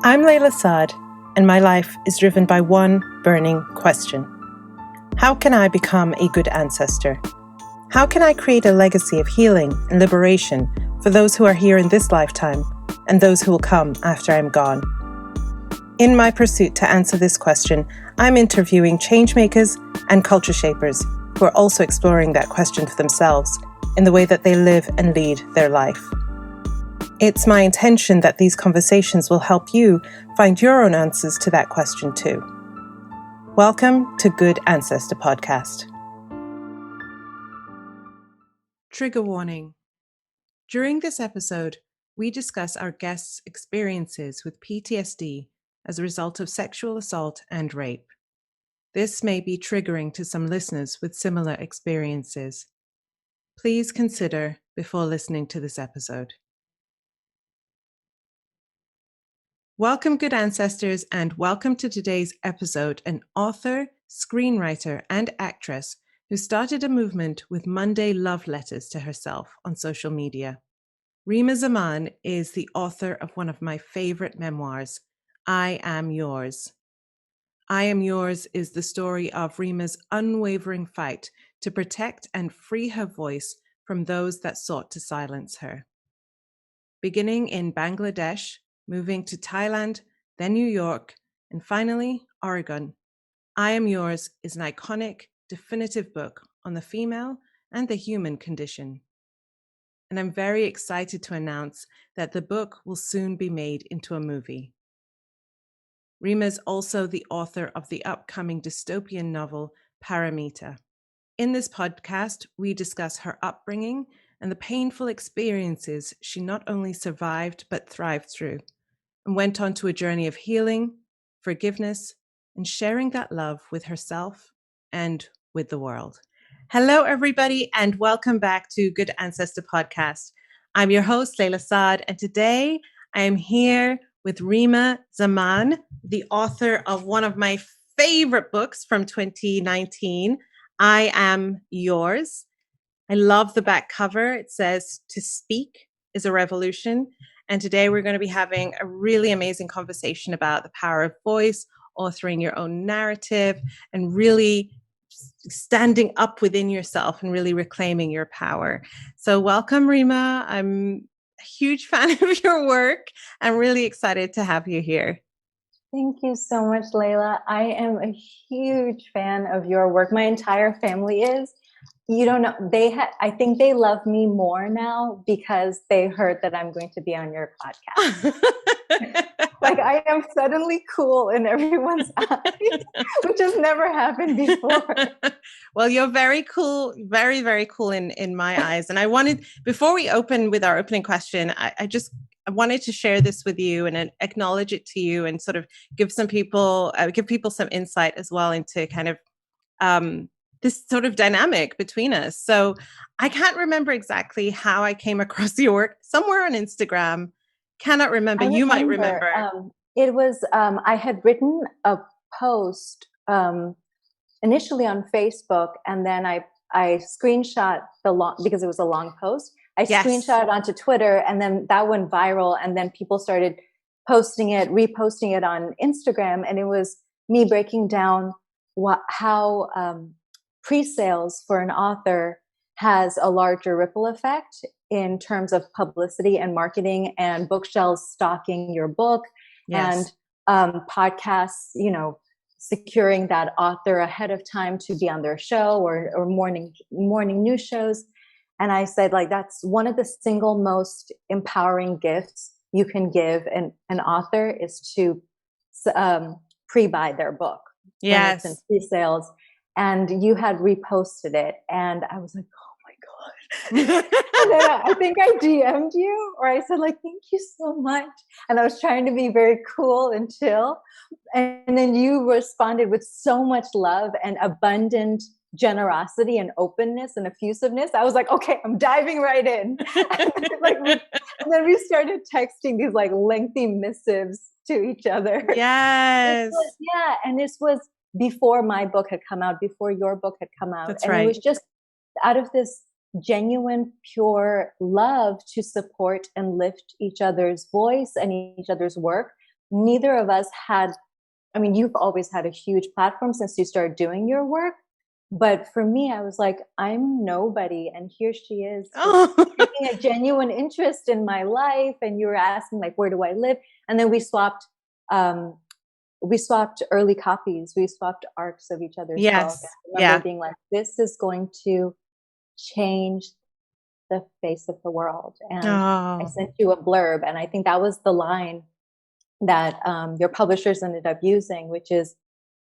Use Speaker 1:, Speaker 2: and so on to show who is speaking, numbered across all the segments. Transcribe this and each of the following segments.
Speaker 1: I'm Layla Saad, and my life is driven by one burning question. How can I become a good ancestor? How can I create a legacy of healing and liberation for those who are here in this lifetime and those who will come after I'm gone? In my pursuit to answer this question, I'm interviewing changemakers and culture shapers who are also exploring that question for themselves in the way that they live and lead their life. It's my intention that these conversations will help you find your own answers to that question too. Welcome to Good Ancestor Podcast. Trigger warning. During this episode, we discuss our guests' experiences with PTSD as a result of sexual assault and rape. This may be triggering to some listeners with similar experiences. Please consider before listening to this episode. Welcome, good ancestors, and welcome to today's episode, an author, screenwriter, and actress who started a movement with Monday love letters to herself on social media. Reema Zaman is the author of one of my favorite memoirs, I Am Yours. I Am Yours is the story of Reema's unwavering fight to protect and free her voice from those that sought to silence her. Beginning in Bangladesh, moving to Thailand, then New York, and finally Oregon, I Am Yours is an iconic, definitive book on the female and the human condition. And I'm very excited to announce that the book will soon be made into a movie. Reema is also the author of the upcoming dystopian novel, Paramita. In this podcast, we discuss her upbringing and the painful experiences she not only survived but thrived through, and went on to a journey of healing, forgiveness, and sharing that love with herself and with the world. Hello, everybody, and welcome back to Good Ancestor Podcast. I'm your host, Layla Saad, and today I am here with Reema Zaman, the author of one of my favorite books from 2019, I Am Yours. I love the back cover. It says, "To speak is a revolution." And today we're going to be having a really amazing conversation about the power of voice, authoring your own narrative, and really standing up within yourself and really reclaiming your power. So welcome, Reema. I'm a huge fan of your work. I'm really excited to have you here.
Speaker 2: Thank you so much, Layla. I am a huge fan of your work. My entire family is. You don't know, I think they love me more now because they heard that I'm going to be on your podcast. Like, I am suddenly cool in everyone's eyes, which has never happened before.
Speaker 1: Well, you're very cool, very, very cool in my eyes. And I wanted, before we open with our opening question, I wanted to share this with you and acknowledge it to you and sort of give people some insight as well into kind of this sort of dynamic between us. So I can't remember exactly how I came across your work, somewhere on Instagram. Cannot remember. You might remember.
Speaker 2: It was, I had written a post initially on Facebook, and then I screenshot because it was a long post. I screenshot it onto Twitter, and then that went viral, and then people started posting it, reposting it on Instagram, and it was me breaking down how pre-sales for an author has a larger ripple effect in terms of publicity and marketing and bookshelves stocking your book. Yes. And podcasts, securing that author ahead of time to be on their show or morning news shows. And I said, like, that's one of the single most empowering gifts you can give an author is to pre-buy their book.
Speaker 1: Yes.
Speaker 2: When it's in pre-sales. And you had reposted it, and I was like, oh my God. And then I think I DM'd you, or I said, like, thank you so much. And I was trying to be very cool and chill. And then you responded with so much love and abundant generosity and openness and effusiveness. I was like, okay, I'm diving right in. And then we started texting these like lengthy missives to each other.
Speaker 1: Yes.
Speaker 2: And this was before my book had come out, before your book had come out.
Speaker 1: That's
Speaker 2: and
Speaker 1: right.
Speaker 2: It was just out of this genuine, pure love to support and lift each other's voice and each other's work neither of us had, I mean, you've always had a huge platform since you started doing your work. But for me, I was like, I'm nobody. And here she is taking a genuine interest in my life. And you were asking, like, where do I live? And then we swapped early copies. We swapped arcs of each other's book. And I remember being like, this is going to change the face of the world. And I sent you a blurb. And I think that was the line that your publishers ended up using, which is,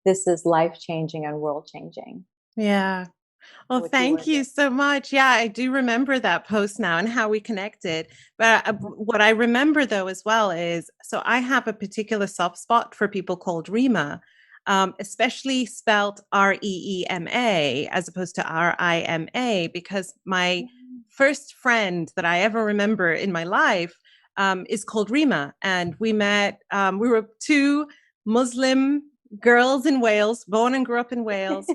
Speaker 2: this is life-changing and world-changing.
Speaker 1: Yeah. Well, thank you so much. Yeah, I do remember that post now and how we connected. But what I remember, though, as well is, so I have a particular soft spot for people called Reema, especially spelt Reema as opposed to Rima, because my first friend that I ever remember in my life is called Reema. And we met, we were two Muslim girls in Wales, born and grew up in Wales.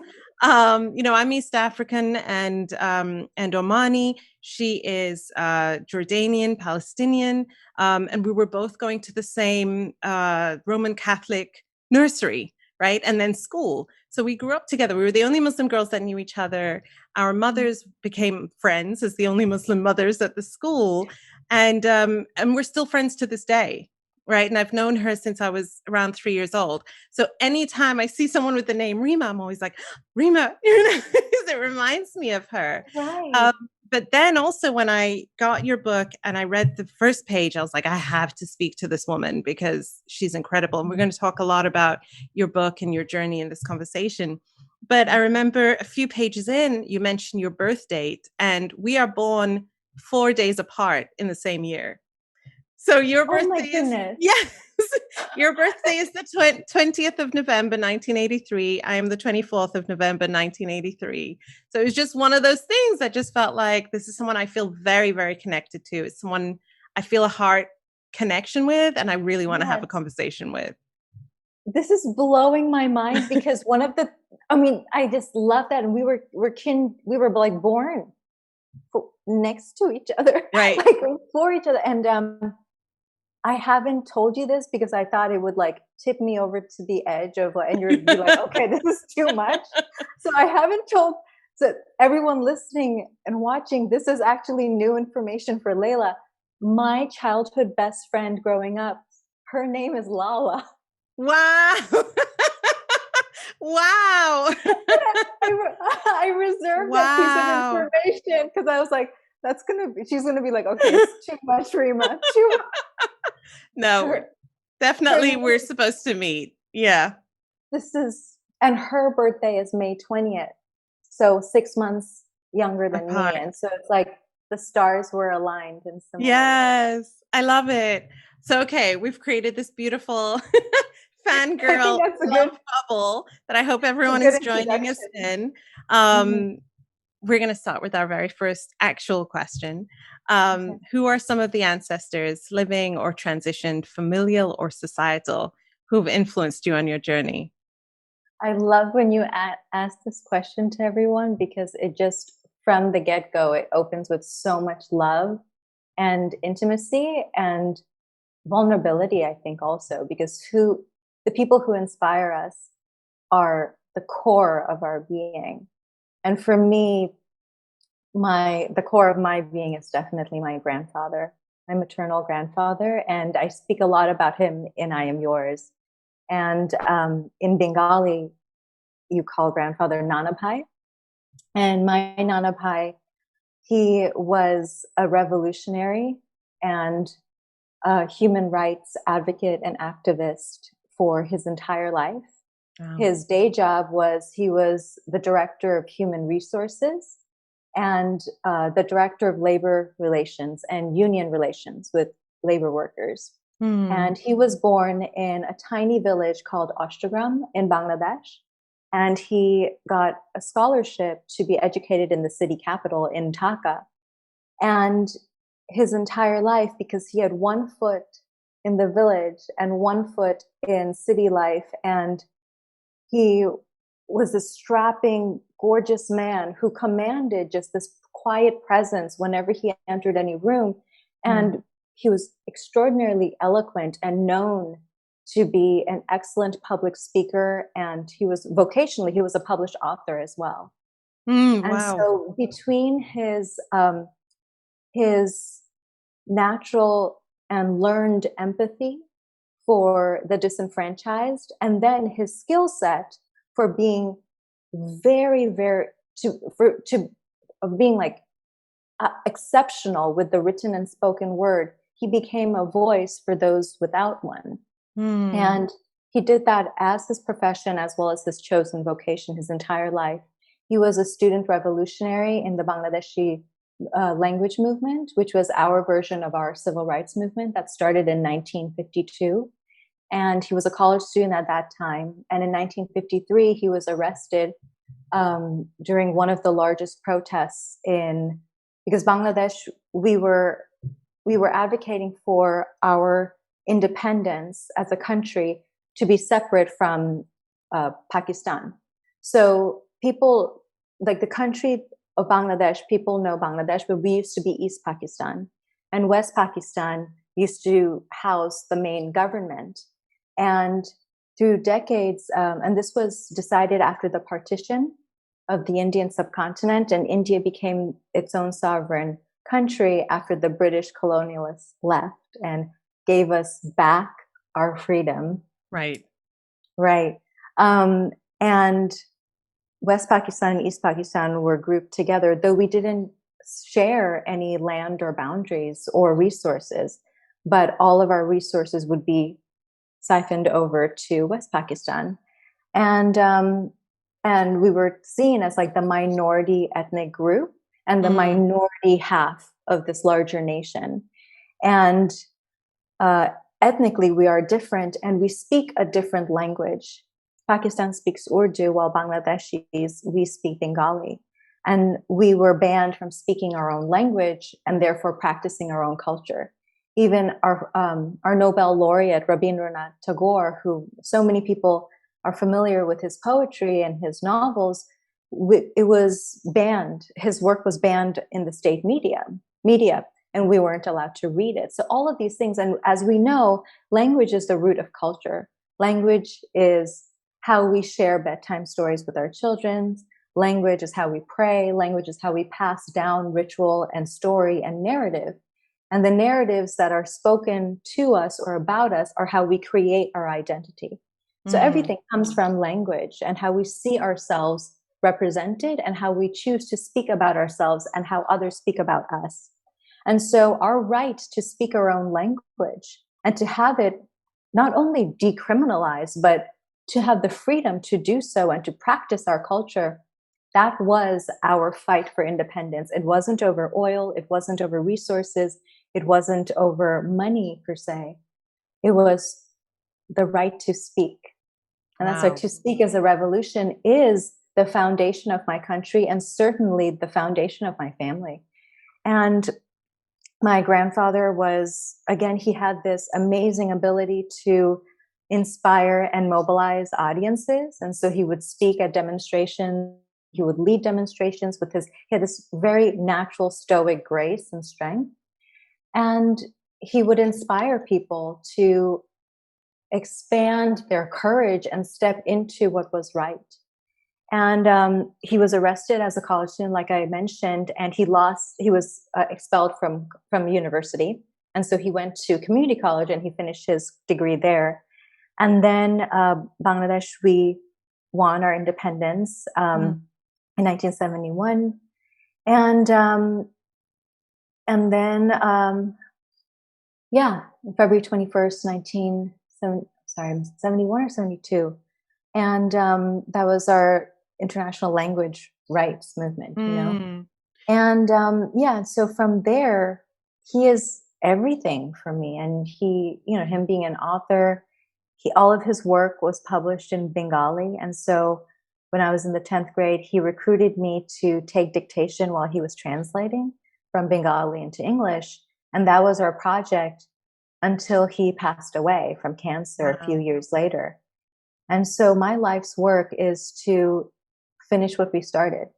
Speaker 1: I'm East African and Omani. She is Jordanian, Palestinian, and we were both going to the same Roman Catholic nursery, right? And then school. So we grew up together. We were the only Muslim girls that knew each other. Our mothers became friends as the only Muslim mothers at the school, and we're still friends to this day. Right. And I've known her since I was around 3 years old. So anytime I see someone with the name Reema, I'm always like, Reema, because it reminds me of her.
Speaker 2: Right.
Speaker 1: But then also when I got your book and I read the first page, I was like, I have to speak to this woman because she's incredible. And we're going to talk a lot about your book and your journey in this conversation. But I remember a few pages in, you mentioned your birth date, and we are born 4 days apart in the same year. So your birthday your birthday is the 20th of November, 1983. I am the 24th of November, 1983. So it was just one of those things that just felt like this is someone I feel very, very connected to. It's someone I feel a heart connection with, and I really want to have a conversation with.
Speaker 2: This is blowing my mind because I just love that. And we were like born next to each other,
Speaker 1: right?
Speaker 2: Like for each other. And I haven't told you this because I thought it would like tip me over to the edge of and you'd be like, okay, this is too much. So I haven't told. So everyone listening and watching, this is actually new information for Layla. My childhood best friend growing up, her name is Lala.
Speaker 1: Wow. Wow.
Speaker 2: I reserved that piece of information because I was like, she's gonna be like, okay, it's too much, Reema.
Speaker 1: No, definitely we're supposed to meet. Yeah.
Speaker 2: And her birthday is May 20th. So 6 months younger than me. And so it's like the stars were aligned in some
Speaker 1: Yes. Ways. I love it. So, okay, we've created this beautiful fangirl love bubble that I hope everyone is joining us in. We're going to start with our very first actual question. Who are some of the ancestors, living or transitioned, familial or societal, who have influenced you on your journey?
Speaker 2: I love when you ask this question to everyone because it just, from the get-go, it opens with so much love and intimacy and vulnerability, I think also, because the people who inspire us are the core of our being. And for me, the core of my being is definitely my grandfather, my maternal grandfather. And I speak a lot about him in I Am Yours. And in Bengali, you call grandfather Nanapai. And my Nanapai, he was a revolutionary and a human rights advocate and activist for his entire life. Wow. His day job he was the director of human resources and the director of labor relations and union relations with labor workers. And he was born in a tiny village called Oshtagram in Bangladesh. And he got a scholarship to be educated in the city capital in Dhaka. And his entire life, because he had 1 foot in the village and 1 foot in city life, and he was a strapping, gorgeous man who commanded just this quiet presence whenever he entered any room. And he was extraordinarily eloquent and known to be an excellent public speaker. And he was vocationally, he was a published author as well. And
Speaker 1: Wow.
Speaker 2: so between his natural and learned empathy for the disenfranchised, and then his skill set for being very, very, of being like exceptional with the written and spoken word, he became a voice for those without one. And he did that as his profession, as well as his chosen vocation his entire life. He was a student revolutionary in the Bangladeshi language movement, which was our version of our civil rights movement that started in 1952. And he was a college student at that time. And in 1953, he was arrested during one of the largest protests because Bangladesh, we were advocating for our independence as a country to be separate from Pakistan. So people, like the country of Bangladesh, people know Bangladesh, but we used to be East Pakistan. And West Pakistan used to house the main government. And through decades, and this was decided after the partition of the Indian subcontinent, and India became its own sovereign country after the British colonialists left and gave us back our freedom.
Speaker 1: Right.
Speaker 2: And West Pakistan and East Pakistan were grouped together, though we didn't share any land or boundaries or resources, but all of our resources would be siphoned over to West Pakistan. And we were seen as like the minority ethnic group and the minority half of this larger nation. And ethnically, we are different, and we speak a different language. Pakistan speaks Urdu, while Bangladeshis, we speak Bengali. And we were banned from speaking our own language and therefore practicing our own culture. Even our Nobel laureate, Rabindranath Tagore, who so many people are familiar with his poetry and his novels, it was banned. His work was banned in the state media, and we weren't allowed to read it. So all of these things, and as we know, language is the root of culture. Language is how we share bedtime stories with our children. Language is how we pray. Language is how we pass down ritual and story and narrative. And the narratives that are spoken to us or about us are how we create our identity. So everything comes from language and how we see ourselves represented and how we choose to speak about ourselves and how others speak about us. And so our right to speak our own language and to have it not only decriminalized, but to have the freedom to do so and to practice our culture, that was our fight for independence. It wasn't over oil. It wasn't over resources. It wasn't over money per se. It was the right to speak. And that's why to speak as a revolution is the foundation of my country and certainly the foundation of my family. And my grandfather was, again, he had this amazing ability to inspire and mobilize audiences. And so he would speak at demonstrations. He would lead demonstrations he had this very natural stoic grace and strength. And he would inspire people to expand their courage and step into what was right. And he was arrested as a college student, like I mentioned, and he was expelled from university. And so he went to community college and he finished his degree there. And then Bangladesh, we won our independence in 1971. And then, February 21st, 71 or 72. And that was our international language rights movement, you know? And so from there, he is everything for me. And him being an author, all of his work was published in Bengali. And so when I was in the 10th grade, he recruited me to take dictation while he was translating from Bengali into English. And that was our project until he passed away from cancer a few years later. And so my life's work is to finish what we started.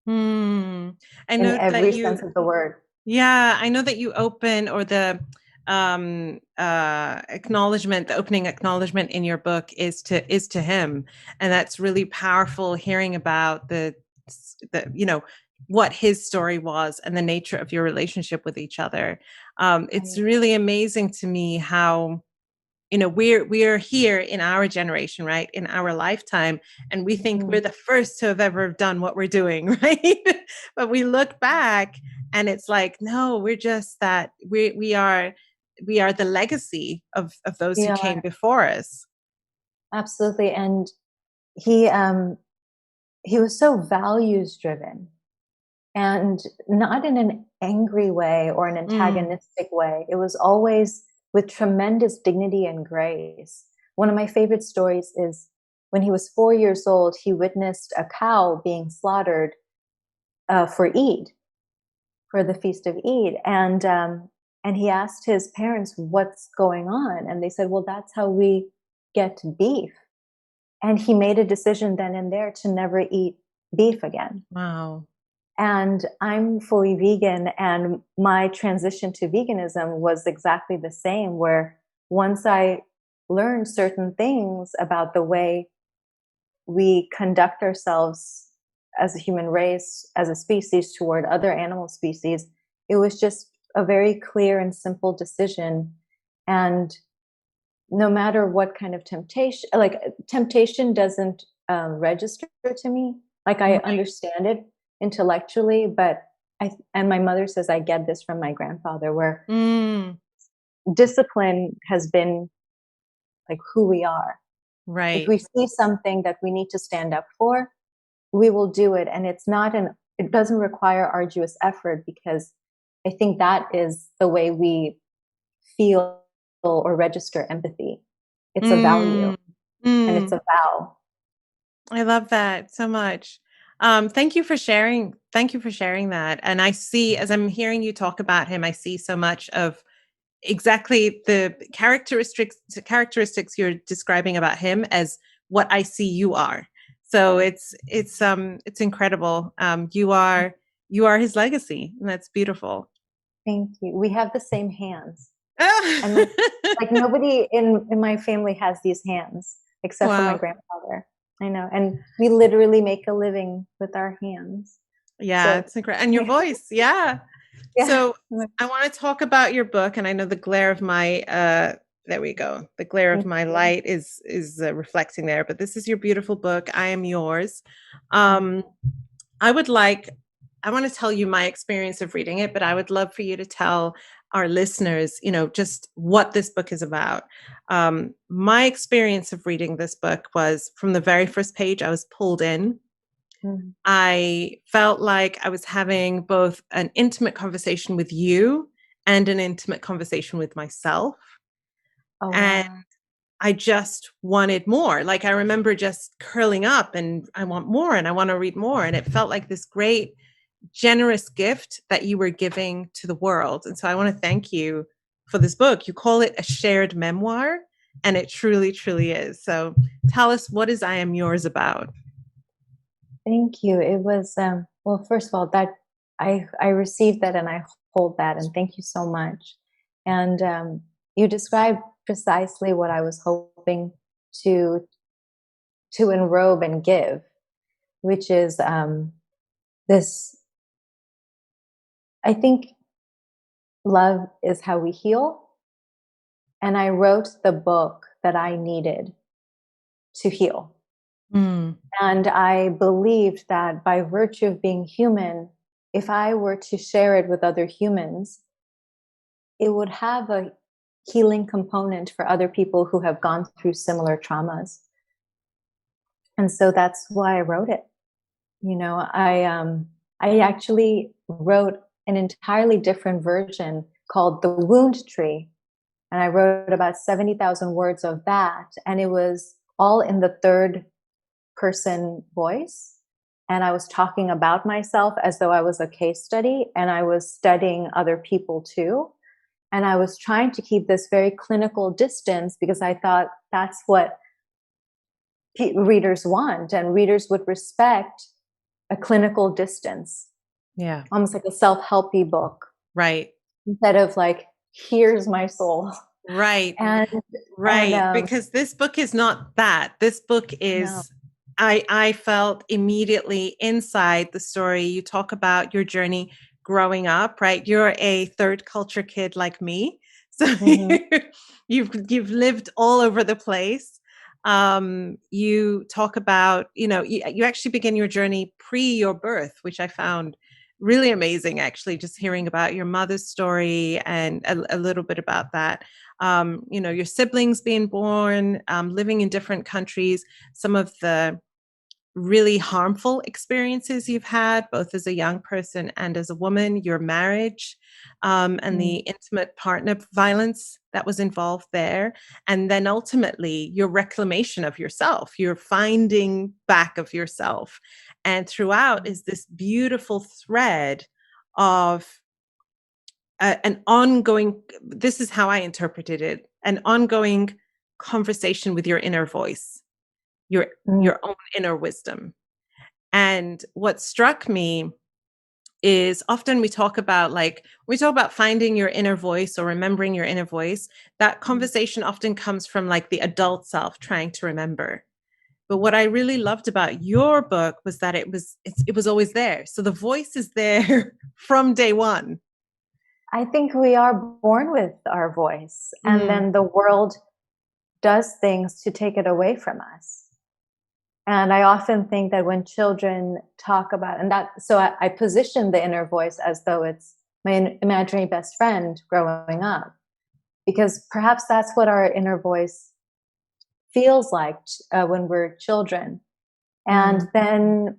Speaker 1: I know
Speaker 2: in every
Speaker 1: that
Speaker 2: sense of the word.
Speaker 1: Yeah, I know that you open, or the acknowledgement, the opening acknowledgement in your book is to him. And that's really powerful, hearing about the what his story was and the nature of your relationship with each other. It's really amazing to me how, we're here in our generation, right, in our lifetime, and we think we're the first to have ever done what we're doing, right? But we look back and it's like, no, we're just that we are the legacy of those who came before us.
Speaker 2: Absolutely. And he was so values driven, and not in an angry way or an antagonistic way. It was always with tremendous dignity and grace. One of my favorite stories is when he was 4 years old, he witnessed a cow being slaughtered for Eid, for the feast of Eid. And he asked his parents, what's going on? And they said, well, that's how we get beef. And he made a decision then and there to never eat beef again.
Speaker 1: Wow.
Speaker 2: And I'm fully vegan, and my transition to veganism was exactly the same, where once I learned certain things about the way we conduct ourselves as a human race, as a species, toward other animal species, it was just a very clear and simple decision. And no matter what kind of temptation doesn't register to me. Like, I understand it intellectually, but and my mother says I get this from my grandfather, where discipline has been like who we are.
Speaker 1: Right.
Speaker 2: If we see something that we need to stand up for, we will do it. And it doesn't require arduous effort, because I think that is the way we feel or register empathy. It's a value and it's a vow.
Speaker 1: I love that so much. Thank you for sharing. Thank you for sharing that. And I see, as I'm hearing you talk about him, I see so much of exactly the characteristics you're describing about him as what I see you are. So it's incredible. You are his legacy, and that's beautiful.
Speaker 2: Thank you. We have the same hands. And like nobody in my family has these hands except for my grandfather. I know. And we literally make a living with our hands.
Speaker 1: Yeah, so, it's incredible. And your voice. Yeah. So I want to talk about your book, and I know the glare of my there we go. The glare of my light is reflecting there, but this is your beautiful book, I Am Yours. I want to tell you my experience of reading it, but I would love for you to tell our listeners, just what this book is about. My experience of reading this book was, from the very first page, I was pulled in. I felt like I was having both an intimate conversation with you and an intimate conversation with myself. Oh, and wow. I just wanted more. Like, I remember just curling up and I want more and I want to read more. And it felt like this great, generous gift that you were giving to the world. And so I want to thank you for this book. You call it a shared memoir, and it truly, truly is. So tell us, what is I Am Yours about?
Speaker 2: Thank you. It was, well, first of all, that I received that and I hold that, and thank you so much. And you described precisely what I was hoping to enrobe and give, which is this. I think love is how we heal. And I wrote the book that I needed to heal. And I believed that by virtue of being human, if I were to share it with other humans, it would have a healing component for other people who have gone through similar traumas. And so that's why I wrote it. I actually wrote an entirely different version called The Wound Tree. And I wrote about 70,000 words of that. And it was all in the third person voice. And I was talking about myself as though I was a case study, and I was studying other people too. And I was trying to keep this very clinical distance, because I thought that's what readers want, and readers would respect a clinical distance.
Speaker 1: Yeah.
Speaker 2: Almost like a self-helpy book.
Speaker 1: Right.
Speaker 2: Instead of like hears my soul.
Speaker 1: Right.
Speaker 2: And
Speaker 1: Right. Because this book is not that. This book
Speaker 2: no.
Speaker 1: is, I felt immediately inside the story. You talk about your journey growing up, right? You're a third culture kid like me. So you've lived all over the place. You talk about, you actually begin your journey pre your birth, which I found really amazing, actually, just hearing about your mother's story and a little bit about that. Your siblings being born, living in different countries, some of the really harmful experiences you've had, both as a young person and as a woman, your marriage, and the intimate partner violence that was involved there. And then ultimately, your reclamation of yourself, your finding back of yourself. And throughout is this beautiful thread of an ongoing, this is how I interpreted it, an ongoing conversation with your inner voice, your own inner wisdom. And what struck me is often we talk about finding your inner voice or remembering your inner voice. That conversation often comes from like the adult self trying to remember. But what I really loved about your book was that it was always there. So the voice is there from day one.
Speaker 2: I think we are born with our voice, and then the world does things to take it away from us. And I often think that when children talk about, so I position the inner voice as though it's my imaginary best friend growing up, because perhaps that's what our inner voice feels like when we're children. And then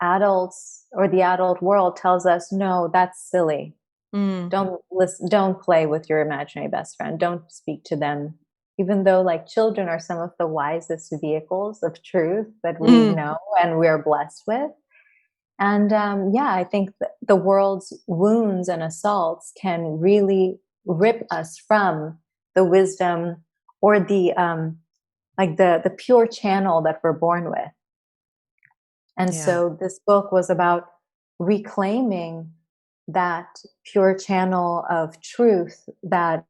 Speaker 2: adults or the adult world tells us, no, that's silly. Don't listen, don't play with your imaginary best friend. Don't speak to them. Even though like children are some of the wisest vehicles of truth that we know and we're blessed with. And I think the world's wounds and assaults can really rip us from the wisdom or the pure channel that we're born with. And so this book was about reclaiming that pure channel of truth that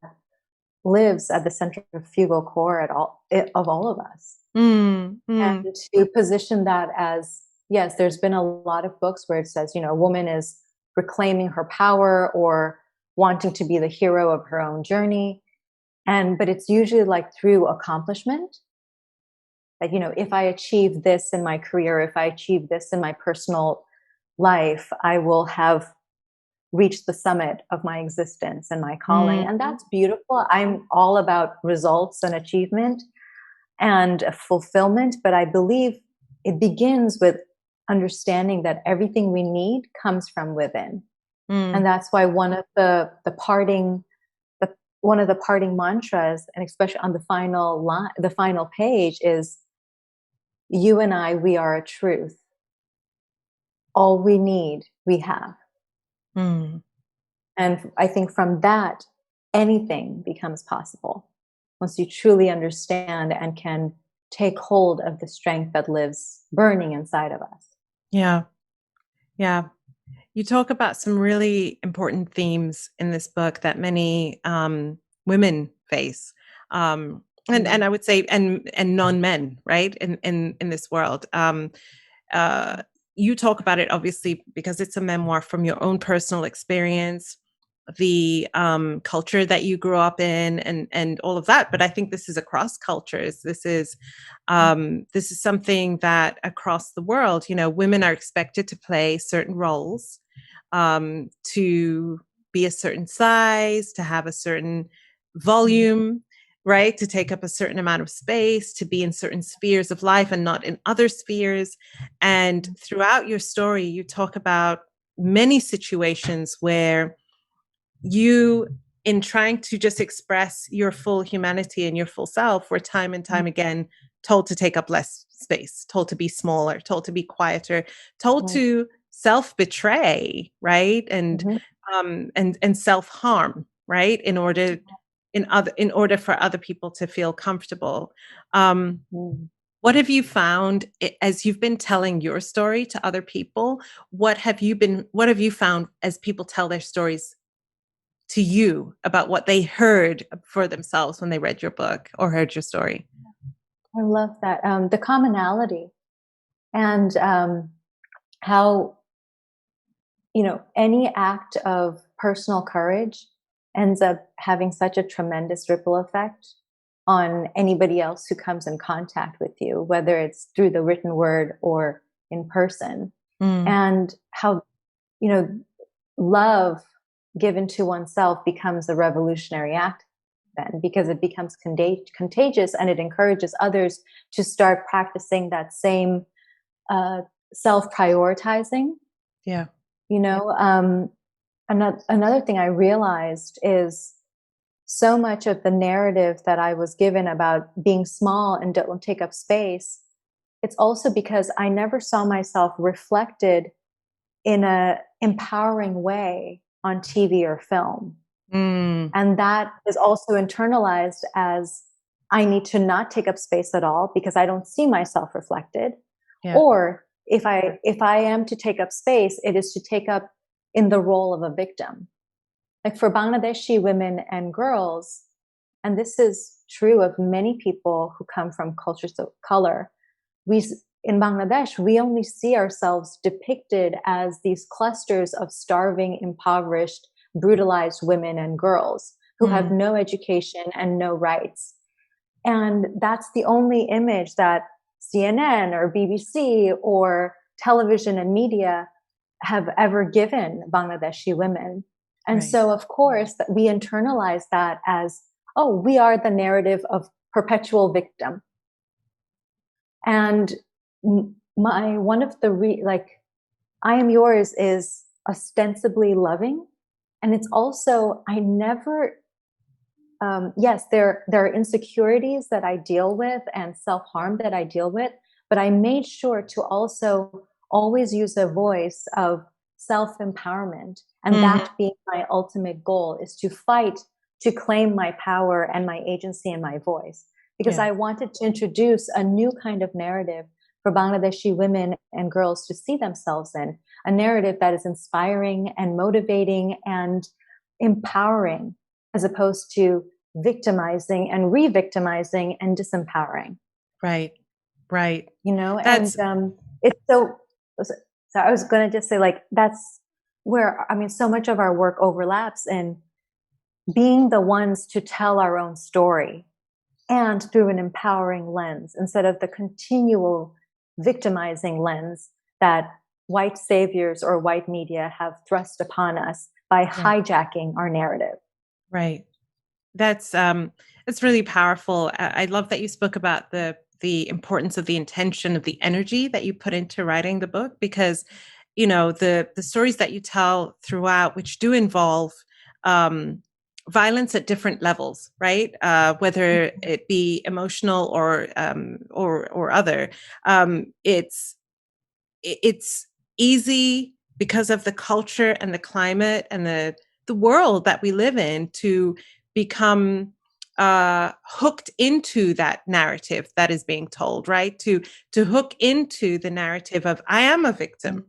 Speaker 2: lives at the centrifugal core of all of us. And to position that as, yes, there's been a lot of books where it says, a woman is reclaiming her power or wanting to be the hero of her own journey. But it's usually like through accomplishment. Like, if I achieve this in my career, if I achieve this in my personal life, I will have reached the summit of my existence and my calling. And that's beautiful. I'm all about results and achievement and fulfillment, but I believe it begins with understanding that everything we need comes from within. And that's why one of the parting mantras, and especially on the final page, is you and I, we are a truth. All we need, we have. And I think from that, anything becomes possible once you truly understand and can take hold of the strength that lives burning inside of us.
Speaker 1: Yeah. Yeah. You talk about some really important themes in this book that many women face. And I would say, and non-men, right? In this world. You talk about it obviously because it's a memoir from your own personal experience, the culture that you grew up in, and all of that. But I think this is across cultures. This is something that across the world, women are expected to play certain roles, to be a certain size, to have a certain volume, right? To take up a certain amount of space, to be in certain spheres of life and not in other spheres. And throughout your story, you talk about many situations where you, in trying to just express your full humanity and your full self, were time and time again told to take up less space, told to be smaller, told to be quieter, told to self-betray, right? And self-harm, right? In order for other people to feel comfortable. What have you found as you've been telling your story to other people? What have you found as people tell their stories to you about what they heard for themselves when they read your book or heard your story?
Speaker 2: I love that. The commonality and how, any act of personal courage ends up having such a tremendous ripple effect on anybody else who comes in contact with you, whether it's through the written word or in person. And how, love given to oneself becomes a revolutionary act then, because it becomes contagious and it encourages others to start practicing that same self-prioritizing.
Speaker 1: Yeah.
Speaker 2: Another thing I realized is so much of the narrative that I was given about being small and don't take up space, it's also because I never saw myself reflected in a empowering way on TV or film. And that is also internalized as I need to not take up space at all because I don't see myself reflected. Yeah. Or if I am to take up space, it is to take up in the role of a victim. Like for Bangladeshi women and girls, and this is true of many people who come from cultures of color, in Bangladesh, we only see ourselves depicted as these clusters of starving, impoverished, brutalized women and girls who have no education and no rights. And that's the only image that CNN or BBC or television and media have ever given Bangladeshi women. And so, of course, that we internalize that as, oh, we are the narrative of perpetual victim. And one of the I Am Yours is ostensibly loving. And it's also, I never, yes, there are insecurities that I deal with and self-harm that I deal with, but I made sure to also always use a voice of self-empowerment. And that being my ultimate goal is to fight to claim my power and my agency and my voice. Because I wanted to introduce a new kind of narrative for Bangladeshi women and girls to see themselves in, a narrative that is inspiring and motivating and empowering, as opposed to victimizing and re-victimizing and disempowering.
Speaker 1: Right.
Speaker 2: It's so I was going to just say, that's where, so much of our work overlaps in being the ones to tell our own story and through an empowering lens instead of the continual victimizing lens that white saviors or white media have thrust upon us by hijacking our narrative.
Speaker 1: Right. That's really powerful. I love that you spoke about the importance of the intention, of the energy that you put into writing the book, because the stories that you tell throughout, which do involve violence at different levels, right? Whether it be emotional or other, it's easy because of the culture and the climate and the world that we live in to become hooked into that narrative that is being told, right? To hook into the narrative of I am a victim,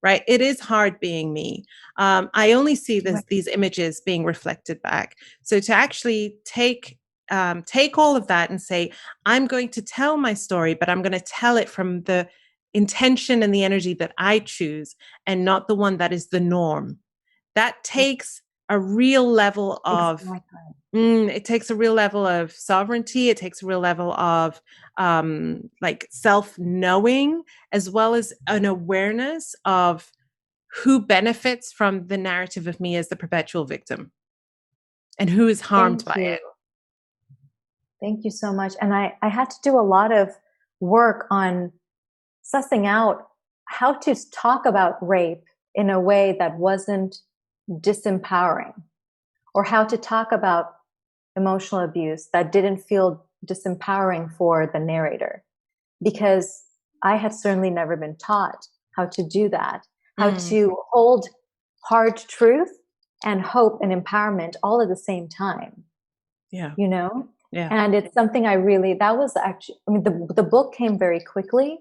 Speaker 1: right? It is hard being me. I only see these images being reflected back. So to actually take all of that and say, I'm going to tell my story, but I'm going to tell it from the intention and the energy that I choose and not the one that is the norm. That takes a real level of it takes a real level of sovereignty. It takes a real level of self-knowing, as well as an awareness of who benefits from the narrative of me as the perpetual victim and who is harmed by it.
Speaker 2: Thank you so much. And I had to do a lot of work on sussing out how to talk about rape in a way that wasn't disempowering, or how to talk about emotional abuse that didn't feel disempowering for the narrator, because I had certainly never been taught how to do that, how to hold hard truth and hope and empowerment all at the same time.
Speaker 1: Yeah.
Speaker 2: Yeah. And it's something that was actually, the book came very quickly,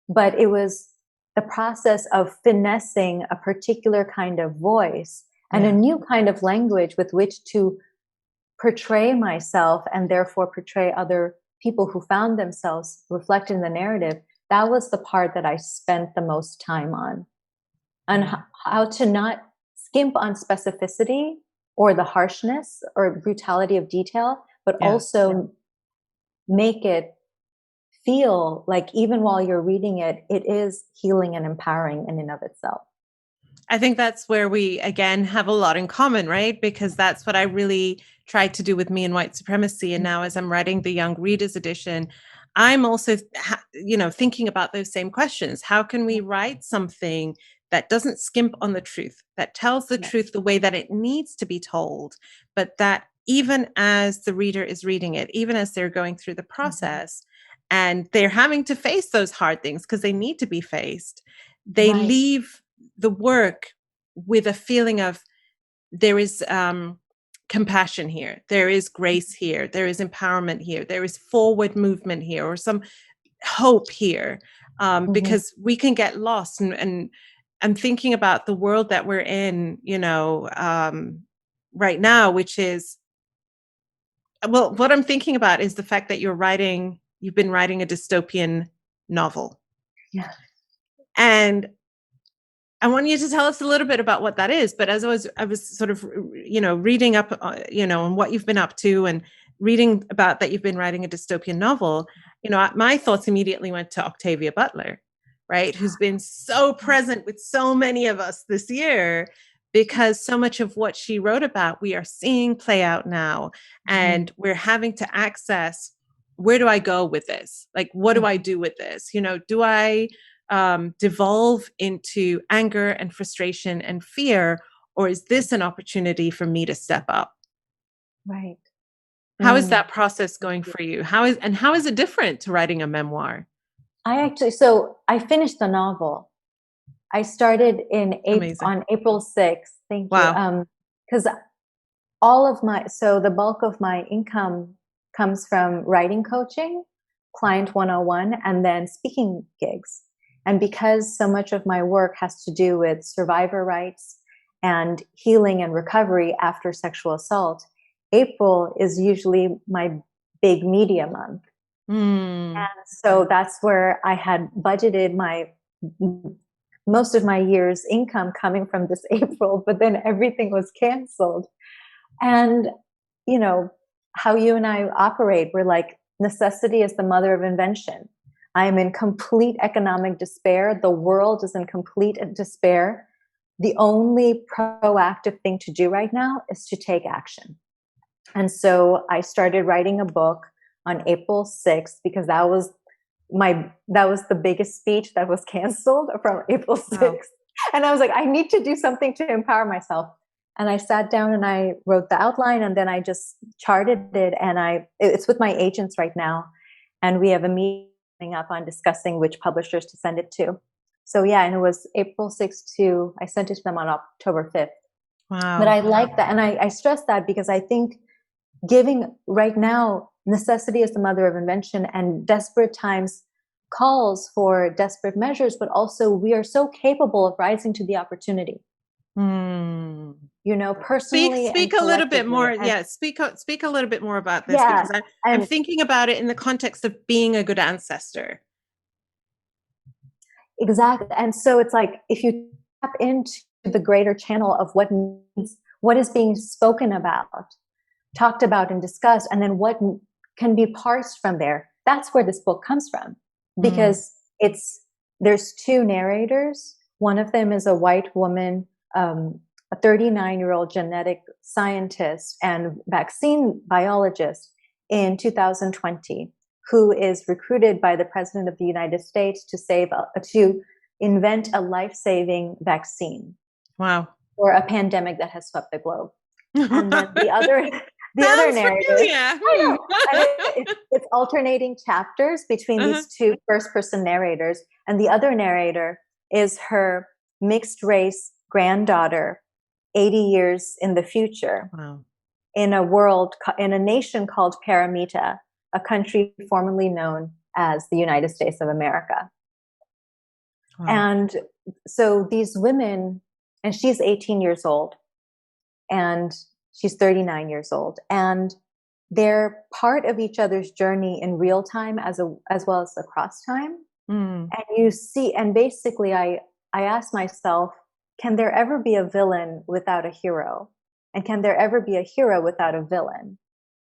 Speaker 2: but it was the process of finessing a particular kind of voice and a new kind of language with which to portray myself and therefore portray other people who found themselves reflected in the narrative. That was the part that I spent the most time on how to not skimp on specificity or the harshness or brutality of detail, but also make it feel like even while you're reading it, it is healing and empowering in and of itself.
Speaker 1: I think that's where we, again, have a lot in common, right? Because that's what I really tried to do with Me and White Supremacy. And now as I'm writing the Young Readers edition, I'm also, thinking about those same questions. How can we write something that doesn't skimp on the truth, that tells the truth the way that it needs to be told, but that even as the reader is reading it, even as they're going through the process, and they're having to face those hard things because they need to be faced, they leave the work with a feeling of there is compassion here, there is grace here, there is empowerment here, there is forward movement here, or some hope here, because we can get lost. And I'm thinking about the world that we're in, right now, which is, well, what I'm thinking about is the fact that you've been writing a dystopian novel.
Speaker 2: Yeah.
Speaker 1: And I want you to tell us a little bit about what that is. But as I was sort of, reading up, on what you've been up to and reading about that you've been writing a dystopian novel, my thoughts immediately went to Octavia Butler, right? Who's been so present with so many of us this year, because so much of what she wrote about, we are seeing play out now. And we're having to access, where do I go with this? Like, what do I do with this? Do I devolve into anger and frustration and fear, or is this an opportunity for me to step up?
Speaker 2: Right.
Speaker 1: How is that process going for you? How is it different to writing a memoir?
Speaker 2: So I finished the novel. I started on April 6th. Thank you. Because the bulk of my income comes from writing coaching, Client 101, and then speaking gigs. And because so much of my work has to do with survivor rights and healing and recovery after sexual assault, April is usually my big media month. And so that's where I had budgeted most of my year's income coming from this April, but then everything was canceled. And, how you and I operate, we're like, necessity is the mother of invention. I am in complete economic despair. The world is in complete despair. The only proactive thing to do right now is to take action. And so I started writing a book on April 6th, because that was the biggest speech that was canceled from April 6th. Wow. And I was like, I need to do something to empower myself. And I sat down and I wrote the outline, and then I just charted it. And it's with my agents right now. And we have a meeting up on discussing which publishers to send it to. So yeah, and it was April 6th I sent it to them on October 5th. Wow. But I like that. And I stress that because I think giving right now, necessity is the mother of invention, and desperate times calls for desperate measures, but also we are so capable of rising to the opportunity. Personally.
Speaker 1: Speak a little bit more. Speak a little bit more about this, because I'm thinking about it in the context of being a good ancestor.
Speaker 2: Exactly. And so it's like, if you tap into the greater channel of what is being spoken about, talked about and discussed, and then what can be parsed from there, that's where this book comes from. Because there's two narrators. One of them is a white woman, a 39-year-old genetic scientist and vaccine biologist in 2020, who is recruited by the President of the United States to invent a life-saving vaccine.
Speaker 1: Wow.
Speaker 2: For a pandemic that has swept the globe. And then the other narrator, it's alternating chapters between these two first-person narrators, and the other narrator is her mixed-race granddaughter, 80 years in the future. Wow. In a nation called Paramita, a country formerly known as the United States of America. Wow. And so these women, and she's 18 years old, and she's 39 years old. And they're part of each other's journey in real time as well as across time. And you see, and basically I asked myself, can there ever be a villain without a hero? And can there ever be a hero without a villain?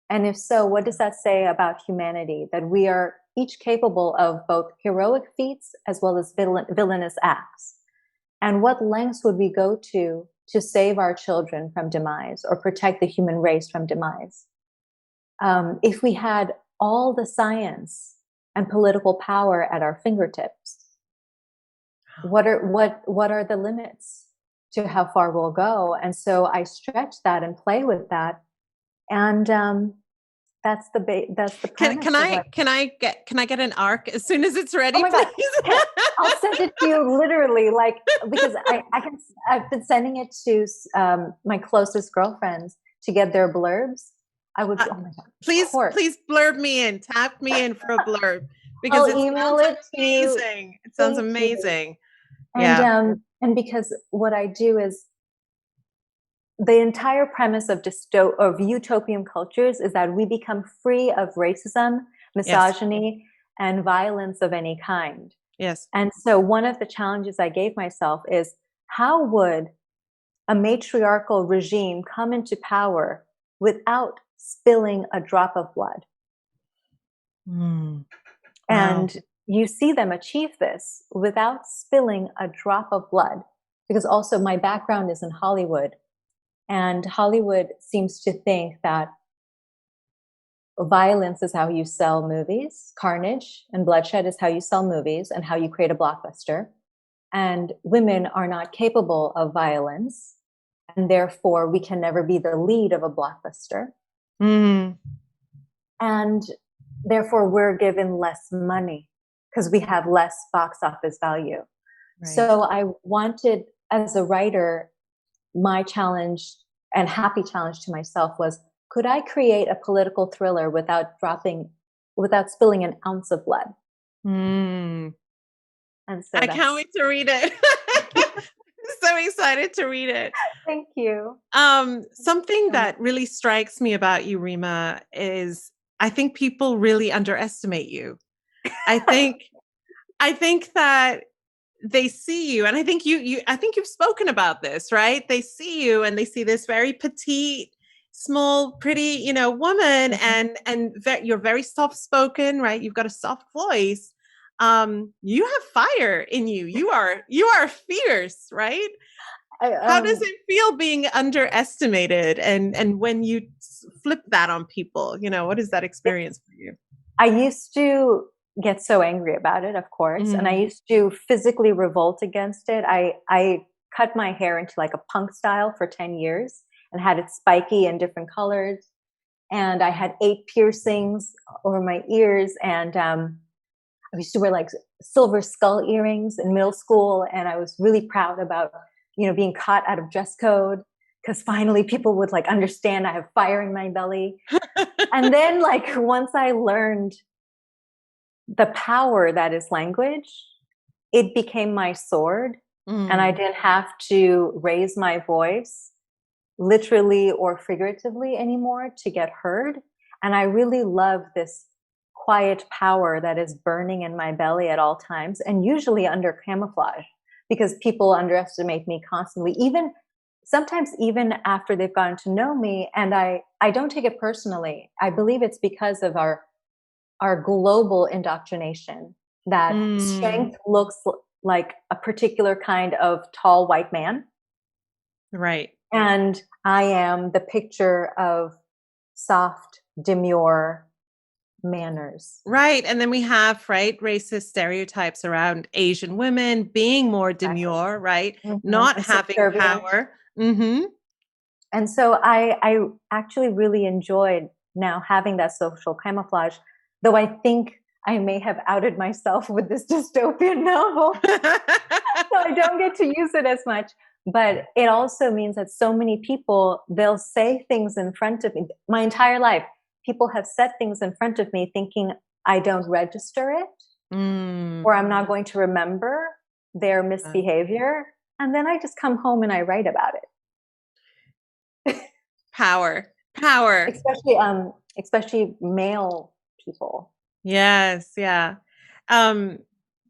Speaker 2: And if so, what does that say about humanity? That we are each capable of both heroic feats as well as villainous acts. And what lengths would we go to save our children from demise or protect the human race from demise? If we had all the science and political power at our fingertips, what are the limits to how far we'll go? And so I stretch that and play with that, and that's the premise.
Speaker 1: Can I get an arc as soon as it's ready?
Speaker 2: Oh my God.
Speaker 1: Please?
Speaker 2: I'll send it to you literally, like, because I've been sending it to my closest girlfriends to get their blurbs. I would. Oh my God!
Speaker 1: Please blurb me in. Tap me in for a blurb because
Speaker 2: I'll email it to you.
Speaker 1: It sounds amazing.
Speaker 2: And because what I do is, the entire premise of utopian cultures is that we become free of racism, misogyny, and violence of any kind.
Speaker 1: Yes.
Speaker 2: And so one of the challenges I gave myself is, how would a matriarchal regime come into power without spilling a drop of blood?
Speaker 1: Wow.
Speaker 2: And you see them achieve this without spilling a drop of blood, because also my background is in Hollywood. And Hollywood seems to think that violence is how you sell movies, carnage and bloodshed is how you sell movies and how you create a blockbuster. And women are not capable of violence, and therefore we can never be the lead of a blockbuster. And therefore we're given less money because we have less box office value. Right. So I wanted, as a writer, my challenge and happy challenge to myself was, could I create a political thriller without spilling an ounce of blood? And so
Speaker 1: I can't wait to read it. I'm so excited to read it.
Speaker 2: Thank you.
Speaker 1: Something that really strikes me about you, Reema, is I think people really underestimate you. I think that they see you, and I think I think you've spoken about this, right? They see you and they see this very petite, small, pretty, woman, and you're very soft-spoken, right? You've got a soft voice. You have fire in you. You are fierce, right? How does it feel being underestimated? And when you flip that on people, what is that experience for you?
Speaker 2: I used to get so angry about it, of course. And I used to physically revolt against it. I cut my hair into like a punk style for 10 years and had it spiky in different colors. And I had 8 piercings over my ears. And I used to wear like silver skull earrings in middle school. And I was really proud about, being caught out of dress code, because finally people would like understand I have fire in my belly. And then like once I learned the power that is language, it became my sword. And I didn't have to raise my voice literally or figuratively anymore to get heard. And I really love this quiet power that is burning in my belly at all times, and usually under camouflage, because people underestimate me constantly, sometimes even after they've gotten to know me. And I don't take it personally. I believe it's because of our global indoctrination that strength looks like a particular kind of tall white man.
Speaker 1: Right.
Speaker 2: And I am the picture of soft, demure manners.
Speaker 1: Right. And then we have, racist stereotypes around Asian women being more demure, right? Not and having power.
Speaker 2: And so I actually really enjoyed now having that social camouflage, though I think I may have outed myself with this dystopian novel. So I don't get to use it as much. But it also means that so many people, they'll say things in front of me. My entire life, people have said things in front of me thinking I don't register it, or I'm not going to remember their misbehavior. And then I just come home and I write about it.
Speaker 1: Power.
Speaker 2: Especially male people.
Speaker 1: Yes. Yeah.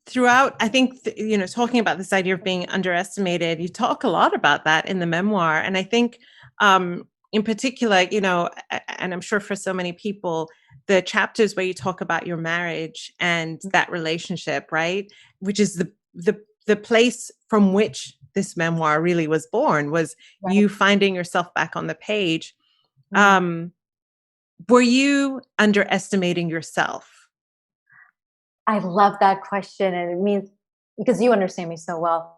Speaker 1: Throughout, I think, talking about this idea of being underestimated, you talk a lot about that in the memoir. And I think, in particular, and I'm sure for so many people, the chapters where you talk about your marriage and that relationship, right? Which is the place from which this memoir really was born, was right. You finding yourself back on the page. Were you underestimating yourself?
Speaker 2: I love that question. And it means, because you understand me so well.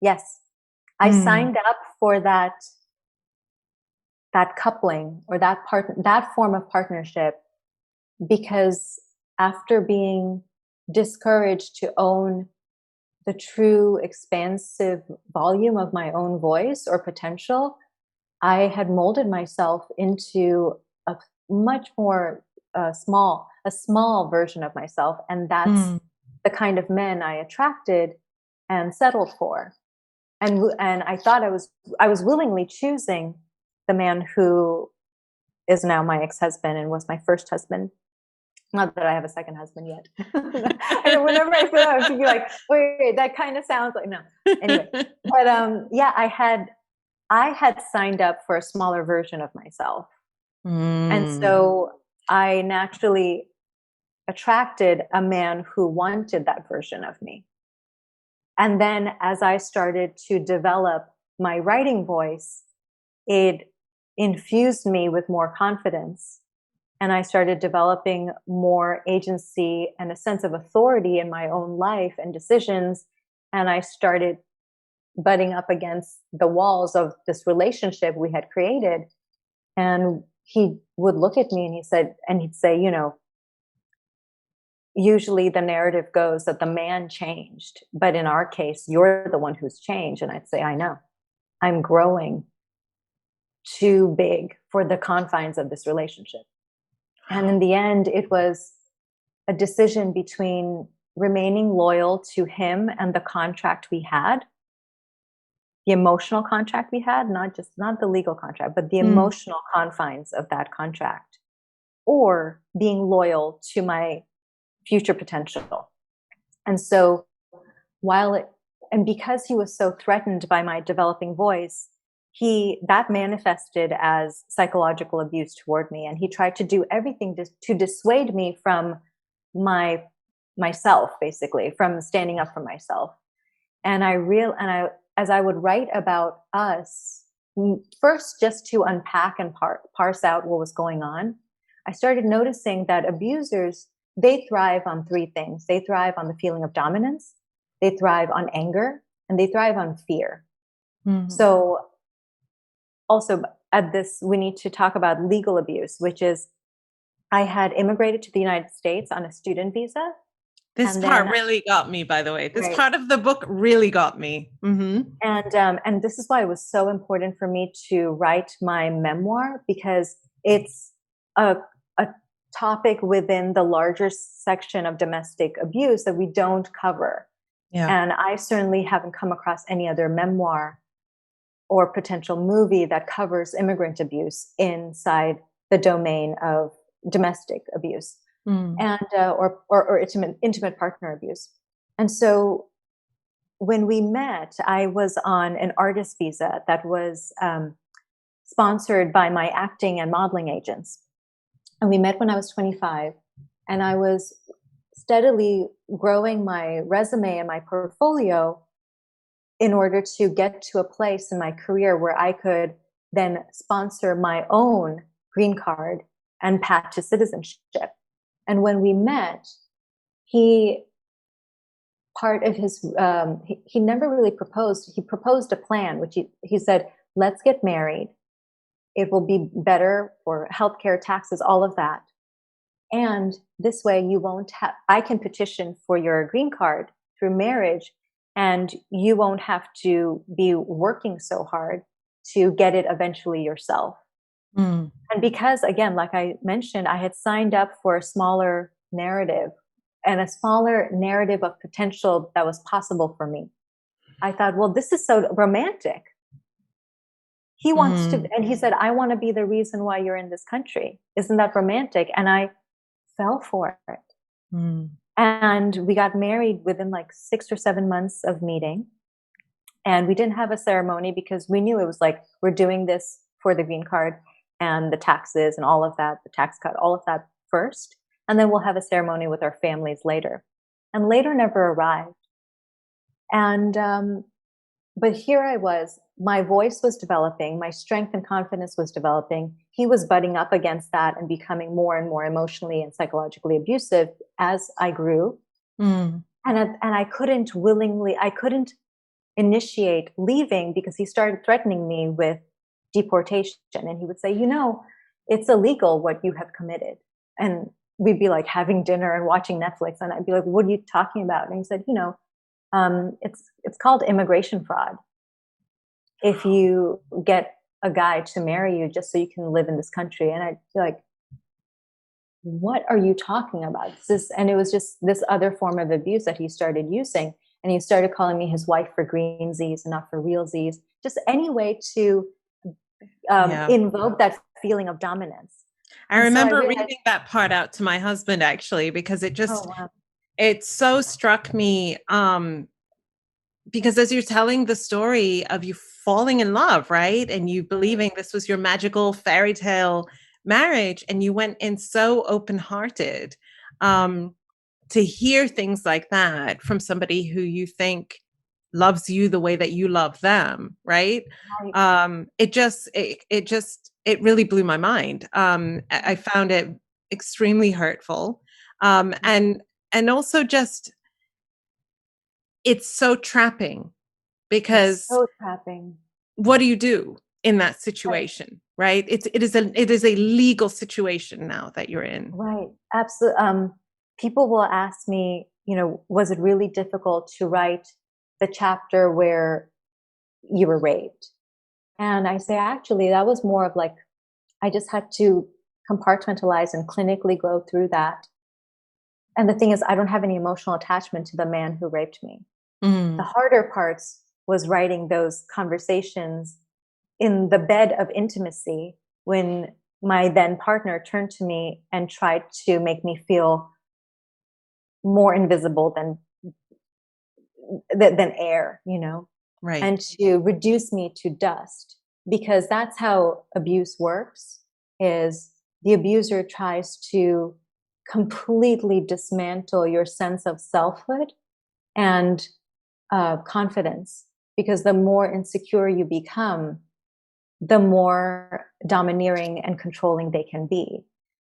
Speaker 2: Yes. I signed up for that coupling or that form of partnership because after being discouraged to own the true expansive volume of my own voice or potential, I had molded myself into a much more small version of myself. And that's the kind of men I attracted and settled for. And I thought I was willingly choosing the man who is now my ex-husband and was my first husband. Not that I have a second husband yet. And whenever I say that, I should be like, wait, that kind of sounds like, no. Anyway, but yeah, I had signed up for a smaller version of myself. And so I naturally attracted a man who wanted that version of me. And then as I started to develop my writing voice, it infused me with more confidence. And I started developing more agency and a sense of authority in my own life and decisions. And I started butting up against the walls of this relationship we had created. And he would look at me and he'd say, usually the narrative goes that the man changed, but in our case, you're the one who's changed. And I'd say, I know, I'm growing too big for the confines of this relationship. And in the end, it was a decision between remaining loyal to him and the contract we had, the emotional contract we had, not the legal contract, but the emotional confines of that contract, or being loyal to my future potential. And so because he was so threatened by my developing voice, that manifested as psychological abuse toward me. And he tried to do everything to dissuade me from myself, basically, from standing up for myself. And as I would write about us, first just to unpack and parse out what was going on, I started noticing that abusers, they thrive on three things. They thrive on the feeling of dominance, they thrive on anger, and they thrive on fear. So also we need to talk about legal abuse, which is I had immigrated to the United States on a student visa.
Speaker 1: This part really got me, by the way. This part of the book really got me.
Speaker 2: And this is why it was so important for me to write my memoir, because it's a topic within the larger section of domestic abuse that we don't cover. Yeah. And I certainly haven't come across any other memoir or potential movie that covers immigrant abuse inside the domain of domestic abuse and or intimate partner abuse. And so when we met, I was on an artist visa that was sponsored by my acting and modeling agents. And we met when I was 25, and I was steadily growing my resume and my portfolio in order to get to a place in my career where I could then sponsor my own green card and path to citizenship. And when we met, he never really proposed. He proposed a plan, which he said, let's get married. It will be better for healthcare, taxes, all of that. And this way I can petition for your green card through marriage, and you won't have to be working so hard to get it eventually yourself. And because, again, like I mentioned, I had signed up for a smaller narrative and a smaller narrative of potential that was possible for me, I thought, well, this is so romantic. He wants to, and he said, I want to be the reason why you're in this country. Isn't that romantic? And I fell for it. And we got married within like 6 or 7 months of meeting. And we didn't have a ceremony because we knew it was like, we're doing this for the green card and the taxes and all of that, the tax cut, all of that first. And then we'll have a ceremony with our families later. And later never arrived. And, but here I was, my voice was developing, my strength and confidence was developing. He was butting up against that and becoming more and more emotionally and psychologically abusive as I grew. And I couldn't initiate leaving because he started threatening me with deportation. And he would say, you know, it's illegal what you have committed. And we'd be like having dinner and watching Netflix. And I'd be like, what are you talking about? And he said, you know, it's called immigration fraud. If you get a guy to marry you just so you can live in this country. And I'd be like, what are you talking about? And it was just this other form of abuse that he started using. And he started calling me his wife for greensies and not for realsies. Just any way to invoke that feeling of dominance.
Speaker 1: I remember reading that part out to my husband, actually, because it just, it so struck me. Because as you're telling the story of you falling in love, right? And you believing this was your magical fairy tale marriage, and you went in so open-hearted, to hear things like that from somebody who you think loves you the way that you love them, right? It really blew my mind. I found it extremely hurtful. And also just, it's so trapping because what do you do in that situation, right? It is a legal situation now that you're in.
Speaker 2: Right. Absolutely. People will ask me, you know, was it really difficult to write the chapter where you were raped? And I say, actually, that was more of like, I just had to compartmentalize and clinically go through that. And the thing is, I don't have any emotional attachment to the man who raped me. The harder parts was writing those conversations in the bed of intimacy when my then partner turned to me and tried to make me feel more invisible than air, you know,
Speaker 1: right?
Speaker 2: And to reduce me to dust, because that's how abuse works. Is the abuser tries to completely dismantle your sense of selfhood and confidence, because the more insecure you become, the more domineering and controlling they can be.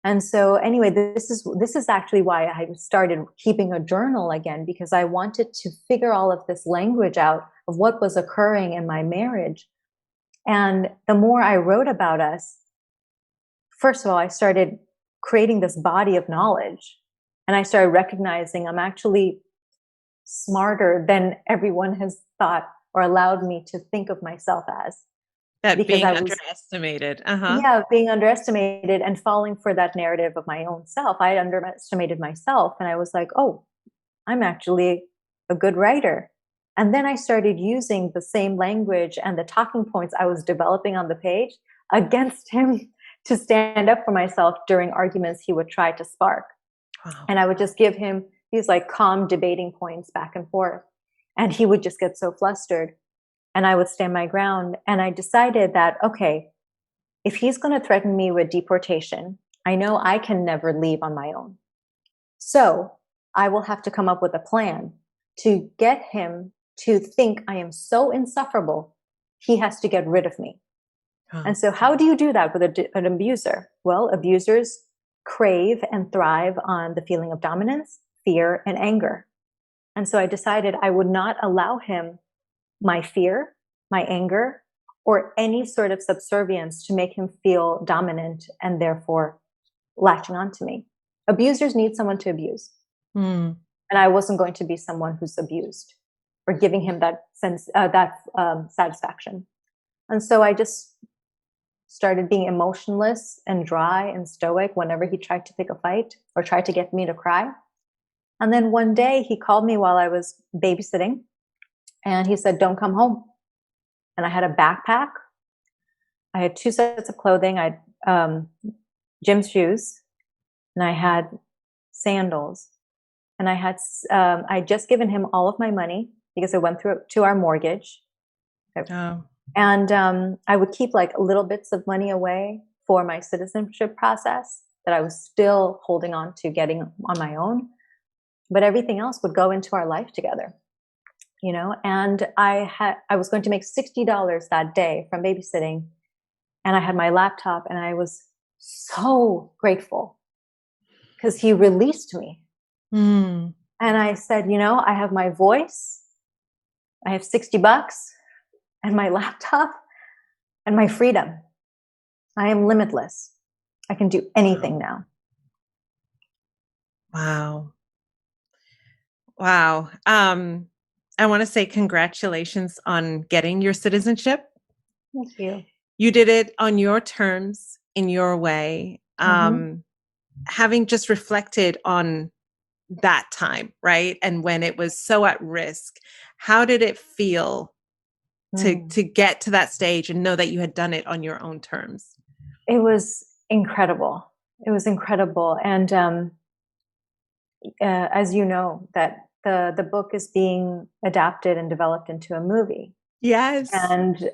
Speaker 2: And so anyway, this is actually why I started keeping a journal again, because I wanted to figure all of this language out of what was occurring in my marriage. And the more I wrote about us, first of all, I started creating this body of knowledge, and I started recognizing I'm actually smarter than everyone has thought or allowed me to think of myself as.
Speaker 1: That being underestimated.
Speaker 2: Yeah, being underestimated and falling for that narrative of my own self. I had underestimated myself, and I was like, oh, I'm actually a good writer. And then I started using the same language and the talking points I was developing on the page against him to stand up for myself during arguments he would try to spark. Wow. And I would just give him these like calm debating points back and forth. And he would just get so flustered. And I would stand my ground. And I decided that, okay, if he's going to threaten me with deportation, I know I can never leave on my own. So I will have to come up with a plan to get him to think I am so insufferable, he has to get rid of me. And so how do you do that with an abuser? Well, abusers crave and thrive on the feeling of dominance, fear, and anger. And so I decided I would not allow him my fear, my anger, or any sort of subservience to make him feel dominant and therefore latching onto me. Abusers need someone to abuse. And I wasn't going to be someone who's abused or giving him that sense, satisfaction. And so I just started being emotionless and dry and stoic whenever he tried to pick a fight or tried to get me to cry. And then one day he called me while I was babysitting, and he said, don't come home. And I had a backpack I had 2 sets of clothing. I had gym shoes, and I had sandals, and I'd just given him all of my money because I went through to our mortgage.
Speaker 1: Oh.
Speaker 2: And I would keep like little bits of money away for my citizenship process that I was still holding on to getting on my own. But everything else would go into our life together, you know? And I was going to make $60 that day from babysitting. And I had my laptop, and I was so grateful because he released me.
Speaker 1: Mm.
Speaker 2: And I said, you know, I have my voice, I have $60 and my laptop and my freedom. I am limitless. I can do anything now.
Speaker 1: Wow. Wow. I want to say congratulations on getting your citizenship.
Speaker 2: Thank you.
Speaker 1: You did it on your terms, in your way. Having just reflected on that time, right? And when it was so at risk, how did it feel to get to that stage and know that you had done it on your own terms?
Speaker 2: It was incredible. It was incredible. And as you know, that the book is being adapted and developed into a movie.
Speaker 1: Yes.
Speaker 2: And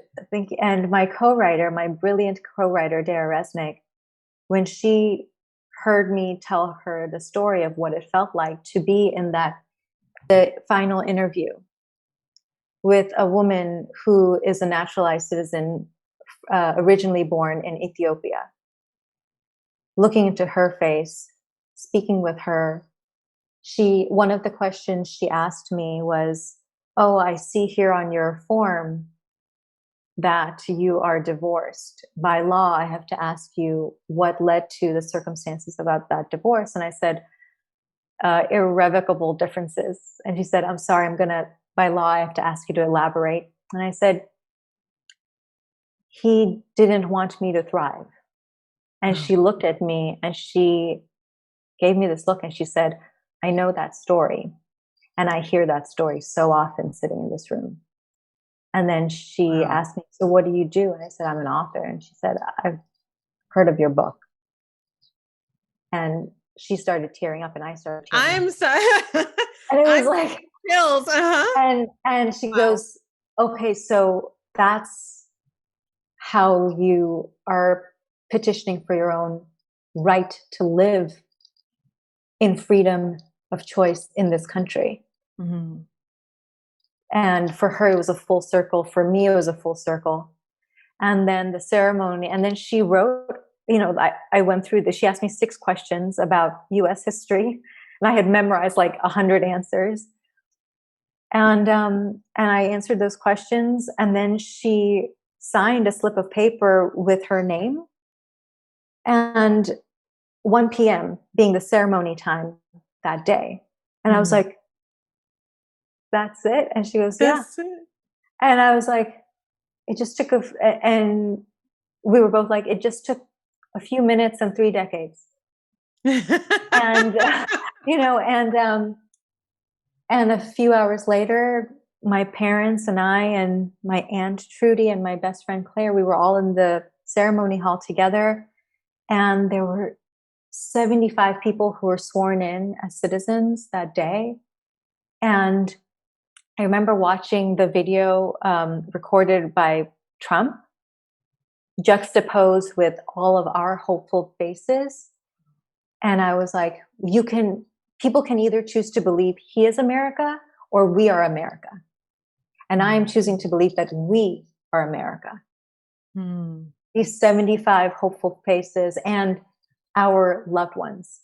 Speaker 2: my co-writer, my brilliant co-writer, Dara Resnick, when she heard me tell her the story of what it felt like to be in the final interview with a woman who is a naturalized citizen, originally born in Ethiopia, looking into her face, speaking with her, one of the questions she asked me was, "Oh, I see here on your form that you are divorced. By law, I have to ask you what led to the circumstances about that divorce." And I said, irrevocable differences. And she said, "I'm sorry, by law, I have to ask you to elaborate." And I said, "He didn't want me to thrive." And she looked at me and she gave me this look and she said, "I know that story. And I hear that story so often sitting in this room." And then she asked me, "So what do you do?" And I said, "I'm an author." And she said, "I've heard of your book." And she started tearing up and I started tearing up.
Speaker 1: I'm sorry.
Speaker 2: And it was like
Speaker 1: chills.
Speaker 2: And she goes, "Okay, so that's how you are petitioning for your own right to live in freedom of choice in this country."
Speaker 1: Mm-hmm.
Speaker 2: And for her, it was a full circle. For me, it was a full circle. And then the ceremony, and then she wrote, you know, I went through this. She asked me 6 questions about US history, and I had memorized like 100 answers. And I answered those questions, and then she signed a slip of paper with her name. And 1 p.m. being the ceremony time that day. And I was like, "That's it?" And she goes, "Yeah." And I was like, it just took and we were both like, it just took a few minutes and 3 decades. And, you know, and a few hours later, my parents and I and my aunt Trudy and my best friend Claire, we were all in the ceremony hall together. And there were 75 people who were sworn in as citizens that day. And I remember watching the video recorded by Trump juxtaposed with all of our hopeful faces. And I was like, people can either choose to believe he is America or we are America. And I am choosing to believe that we are America. These 75 hopeful faces and our loved ones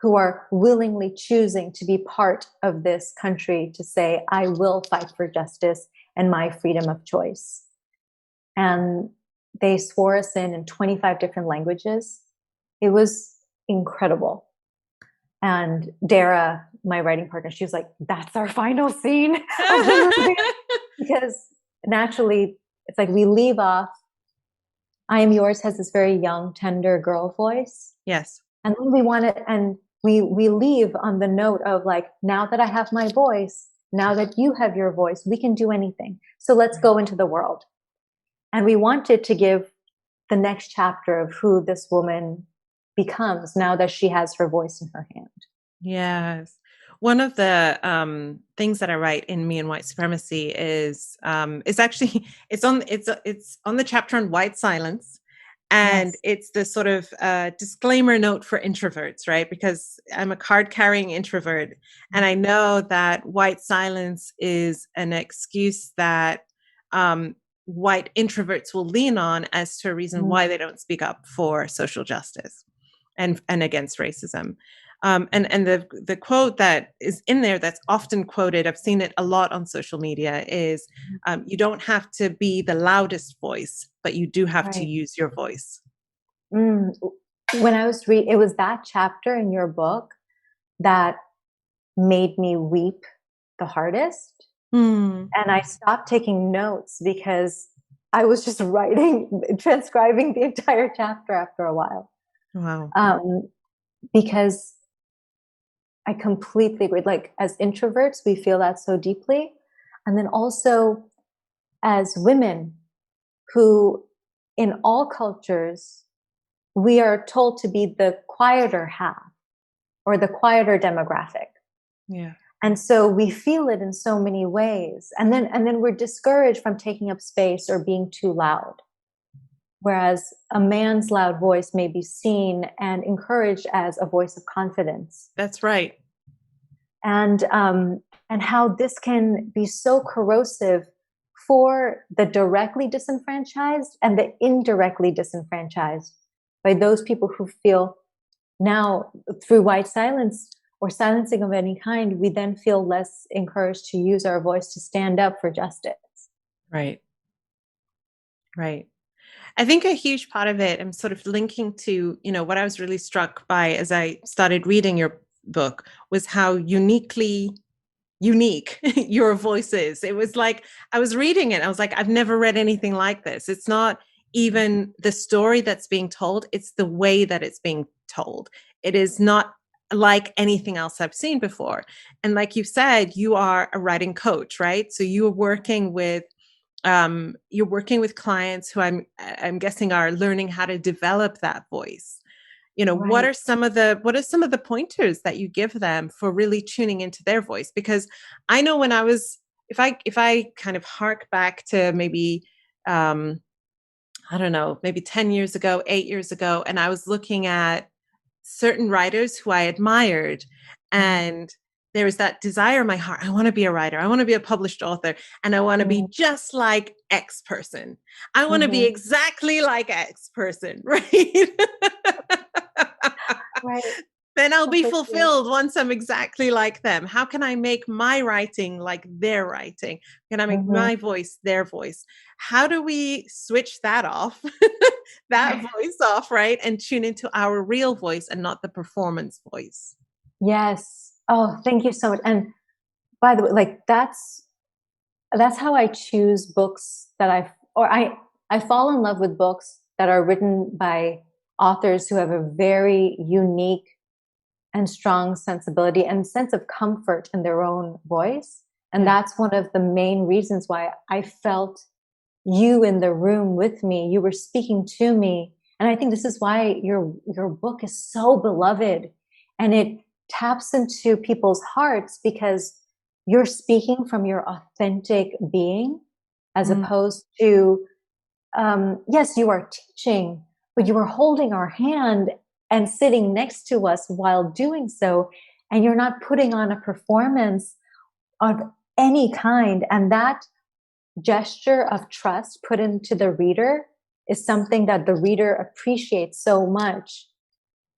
Speaker 2: who are willingly choosing to be part of this country to say, "I will fight for justice and my freedom of choice." And they swore us in 25 different languages. It was incredible. And Dara, my writing partner, she was like, "That's our final scene of the movie." Because naturally, it's like we leave off. "I Am Yours" has this very young, tender girl voice.
Speaker 1: Yes.
Speaker 2: And then we want it, and we leave on the note of like, now that I have my voice, now that you have your voice, we can do anything. So let's go into the world. And we wanted to give the next chapter of who this woman becomes now that she has her voice in her hand.
Speaker 1: Yes. One of the things that I write in Me and White Supremacy is actually it's on the chapter on white silence. And
Speaker 2: Yes.
Speaker 1: it's the sort of disclaimer note for introverts, right? Because I'm a card-carrying introvert, and I know that white silence is an excuse that white introverts will lean on as to a reason why they don't speak up for social justice and against racism. And the quote that is in there that's often quoted, I've seen it a lot on social media, is you don't have to be the loudest voice, but you do have to use your voice.
Speaker 2: When I was it was that chapter in your book that made me weep the hardest. And I stopped taking notes because I was just transcribing the entire chapter after a while.
Speaker 1: Wow.
Speaker 2: Because I completely agree. Like, as introverts, we feel that so deeply. And then also as women who, in all cultures, we are told to be the quieter half or the quieter demographic.
Speaker 1: Yeah.
Speaker 2: And so we feel it in so many ways. And then we're discouraged from taking up space or being too loud. Whereas a man's loud voice may be seen and encouraged as a voice of confidence.
Speaker 1: That's right.
Speaker 2: And how this can be so corrosive for the directly disenfranchised and the indirectly disenfranchised by those people who feel now, through white silence or silencing of any kind, we then feel less encouraged to use our voice to stand up for justice.
Speaker 1: Right. Right. I think a huge part of it, I'm sort of linking to, what I was really struck by as I started reading your book, was how unique your voice is. It was like, I was reading it, I was like, I've never read anything like this. It's not even the story that's being told, it's the way that it's being told. It is not like anything else I've seen before. And like you said, you are a writing coach, right? So you're working with clients who I'm guessing are learning how to develop that voice.
Speaker 2: Right.
Speaker 1: What are some of the pointers that you give them for really tuning into their voice? Because I know when I was, if I kind of hark back to maybe, I don't know, maybe 10 years ago, 8 years ago, and I was looking at certain writers who I admired, and there was that desire in my heart. I want to be a writer. I want to be a published author, and I want to be just like X person. I want to be exactly like X person, right?
Speaker 2: Right.
Speaker 1: Then I'll be fulfilled once I'm exactly like them. How can I make my writing like their writing? Can I make my voice their voice? How do we switch that off, that voice off, right? And tune into our real voice and not the performance voice.
Speaker 2: Yes. Oh, thank you so much. And by the way, like that's how I choose books that I fall in love with books that are written by authors who have a very unique and strong sensibility and sense of comfort in their own voice. And that's one of the main reasons why I felt you in the room with me. You were speaking to me. And I think this is why your book is so beloved, and it taps into people's hearts because you're speaking from your authentic being, as opposed to, yes, you are teaching, but you are holding our hand and sitting next to us while doing so. And you're not putting on a performance of any kind. And that gesture of trust put into the reader is something that the reader appreciates so much,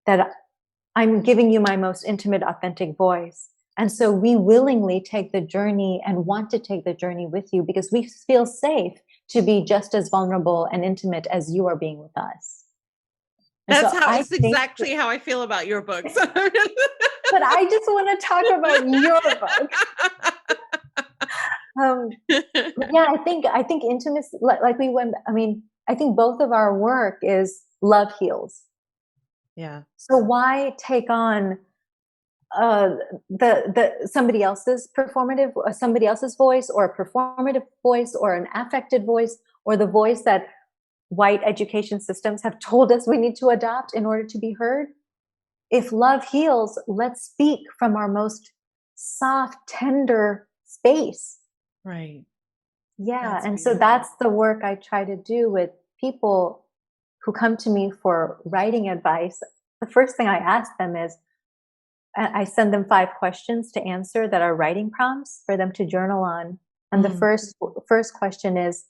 Speaker 2: that I'm giving you my most intimate, authentic voice. And so we willingly take the journey and want to take the journey with you because we feel safe to be just as vulnerable and intimate as you are being with us.
Speaker 1: That's exactly how I feel about your books.
Speaker 2: But I just want to talk about your book. Yeah, I think intimacy, I think both of our work is love heals.
Speaker 1: Yeah.
Speaker 2: So why take on somebody else's voice, or a performative voice, or an affected voice, or the voice that white education systems have told us we need to adopt in order to be heard. If love heals, let's speak from our most soft, tender space.
Speaker 1: Right.
Speaker 2: Yeah.
Speaker 1: That's
Speaker 2: and
Speaker 1: beautiful.
Speaker 2: so that's the work I try to do with people who come to me for writing advice. The first thing I ask them is, I send them 5 questions to answer that are writing prompts for them to journal on. And the first question is,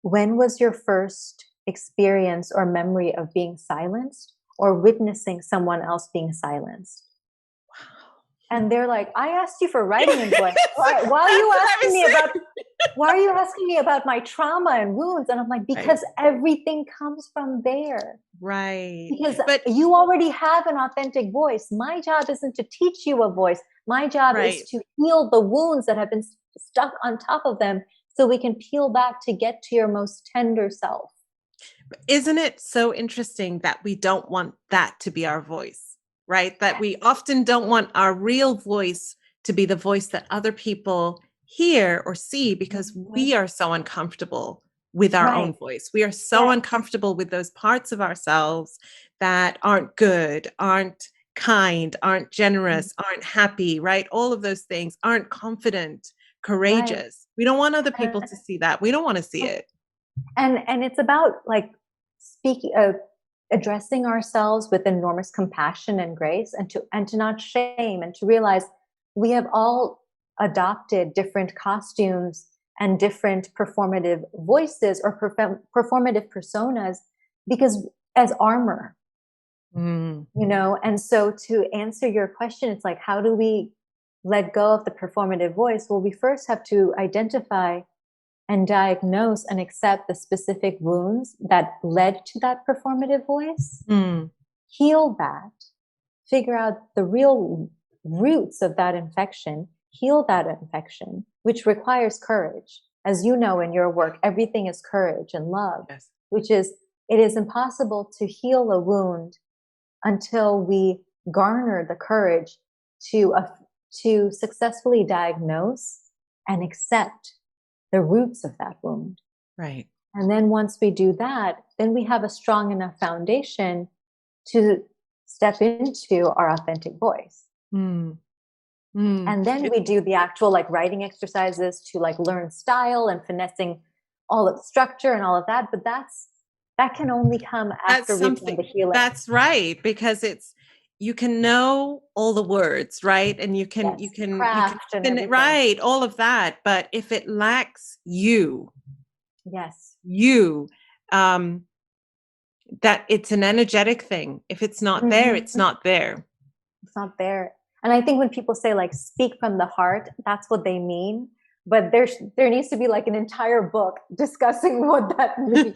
Speaker 2: when was your first experience or memory of being silenced or witnessing someone else being silenced? And they're like, I asked you for writing advice. Why are you asking me about my trauma and wounds? And I'm like, because everything comes from there.
Speaker 1: Right.
Speaker 2: Because you already have an authentic voice. My job isn't to teach you a voice. My job is to heal the wounds that have been stuck on top of them so we can peel back to get to your most tender self.
Speaker 1: Isn't it so interesting that we don't want that to be our voice? Right? That we often don't want our real voice to be the voice that other people hear or see because we are so uncomfortable with our own voice. We are so uncomfortable with those parts of ourselves that aren't good, aren't kind, aren't generous, aren't happy, right? All of those things, aren't confident, courageous. We don't want other people to see that. We don't want to see it.
Speaker 2: And it's about like addressing ourselves with enormous compassion and grace, and to not shame, and to realize we have all adopted different costumes and different performative voices or performative personas because as armor, you know. And so to answer your question, it's like, how do we let go of the performative voice? Well, we first have to identify and diagnose and accept the specific wounds that led to that performative voice, heal that, figure out the real roots of that infection, heal that infection, which requires courage. As you know, in your work, everything is courage and love, which is, it is impossible to heal a wound until we garner the courage to successfully diagnose and accept the roots of that wound.
Speaker 1: Right.
Speaker 2: And then once we do that, then we have a strong enough foundation to step into our authentic voice. And then we do the actual like writing exercises to like learn style and finessing all of the structure and all of that. But that can only come after we've done the healing.
Speaker 1: That's right. Because you can know all the words, right? And you can
Speaker 2: craft and everything.
Speaker 1: Right, all of that. But if it lacks you, that it's an energetic thing. If it's not there, it's not there.
Speaker 2: It's not there. And I think when people say like speak from the heart, that's what they mean. But there needs to be like an entire book discussing what that means.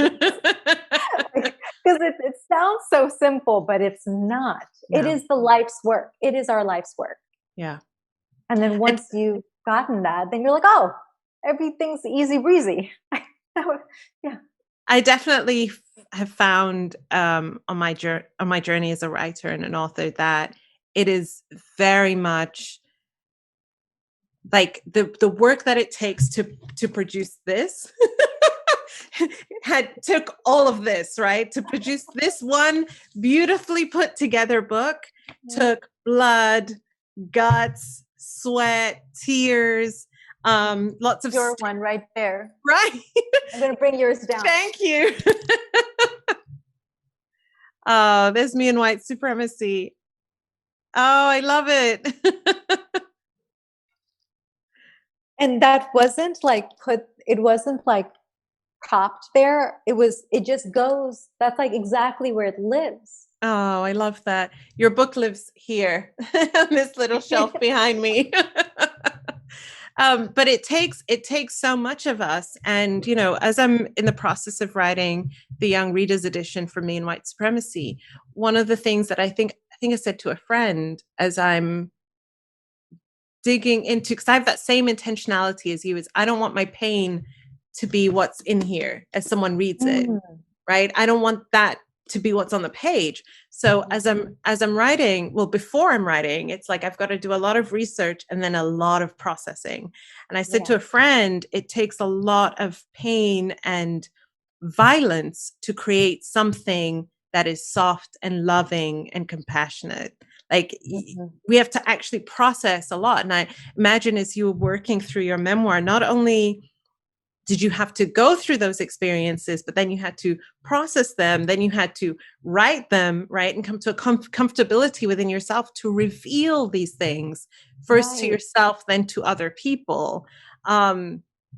Speaker 2: Because it sounds so simple, but it's not. No. It is the life's work. It is our life's work.
Speaker 1: Yeah.
Speaker 2: And then once you've gotten that, then you're like, oh, everything's easy breezy. Yeah.
Speaker 1: I definitely have found on my journey as a writer and an author that it is very much like the work that it takes to produce this took all of this, right? To produce this one beautifully put together book took blood, guts, sweat, tears, lots of
Speaker 2: your one right there.
Speaker 1: Right.
Speaker 2: I'm going to bring yours down.
Speaker 1: Thank you. Oh, there's me in white supremacy. Oh, I love it.
Speaker 2: And that wasn't like it wasn't like propped there. It just goes, that's like exactly where it lives.
Speaker 1: Oh, I love that. Your book lives here on this little shelf behind me. But it takes so much of us. And, you know, as I'm in the process of writing the Young Readers edition for Me and White Supremacy, one of the things that I think I said to a friend as I'm digging into, because I have that same intentionality as you, is I don't want my pain to be what's in here as someone reads it, right? I don't want that to be what's on the page. So as I'm writing, well, before I'm writing, it's like I've got to do a lot of research and then a lot of processing. And I said to a friend, it takes a lot of pain and violence to create something that is soft and loving and compassionate. Like we have to actually process a lot. And I imagine as you were working through your memoir, not only did you have to go through those experiences, but then you had to process them, then you had to write them, right? And come to a comfortability within yourself to reveal these things first to yourself, then to other people.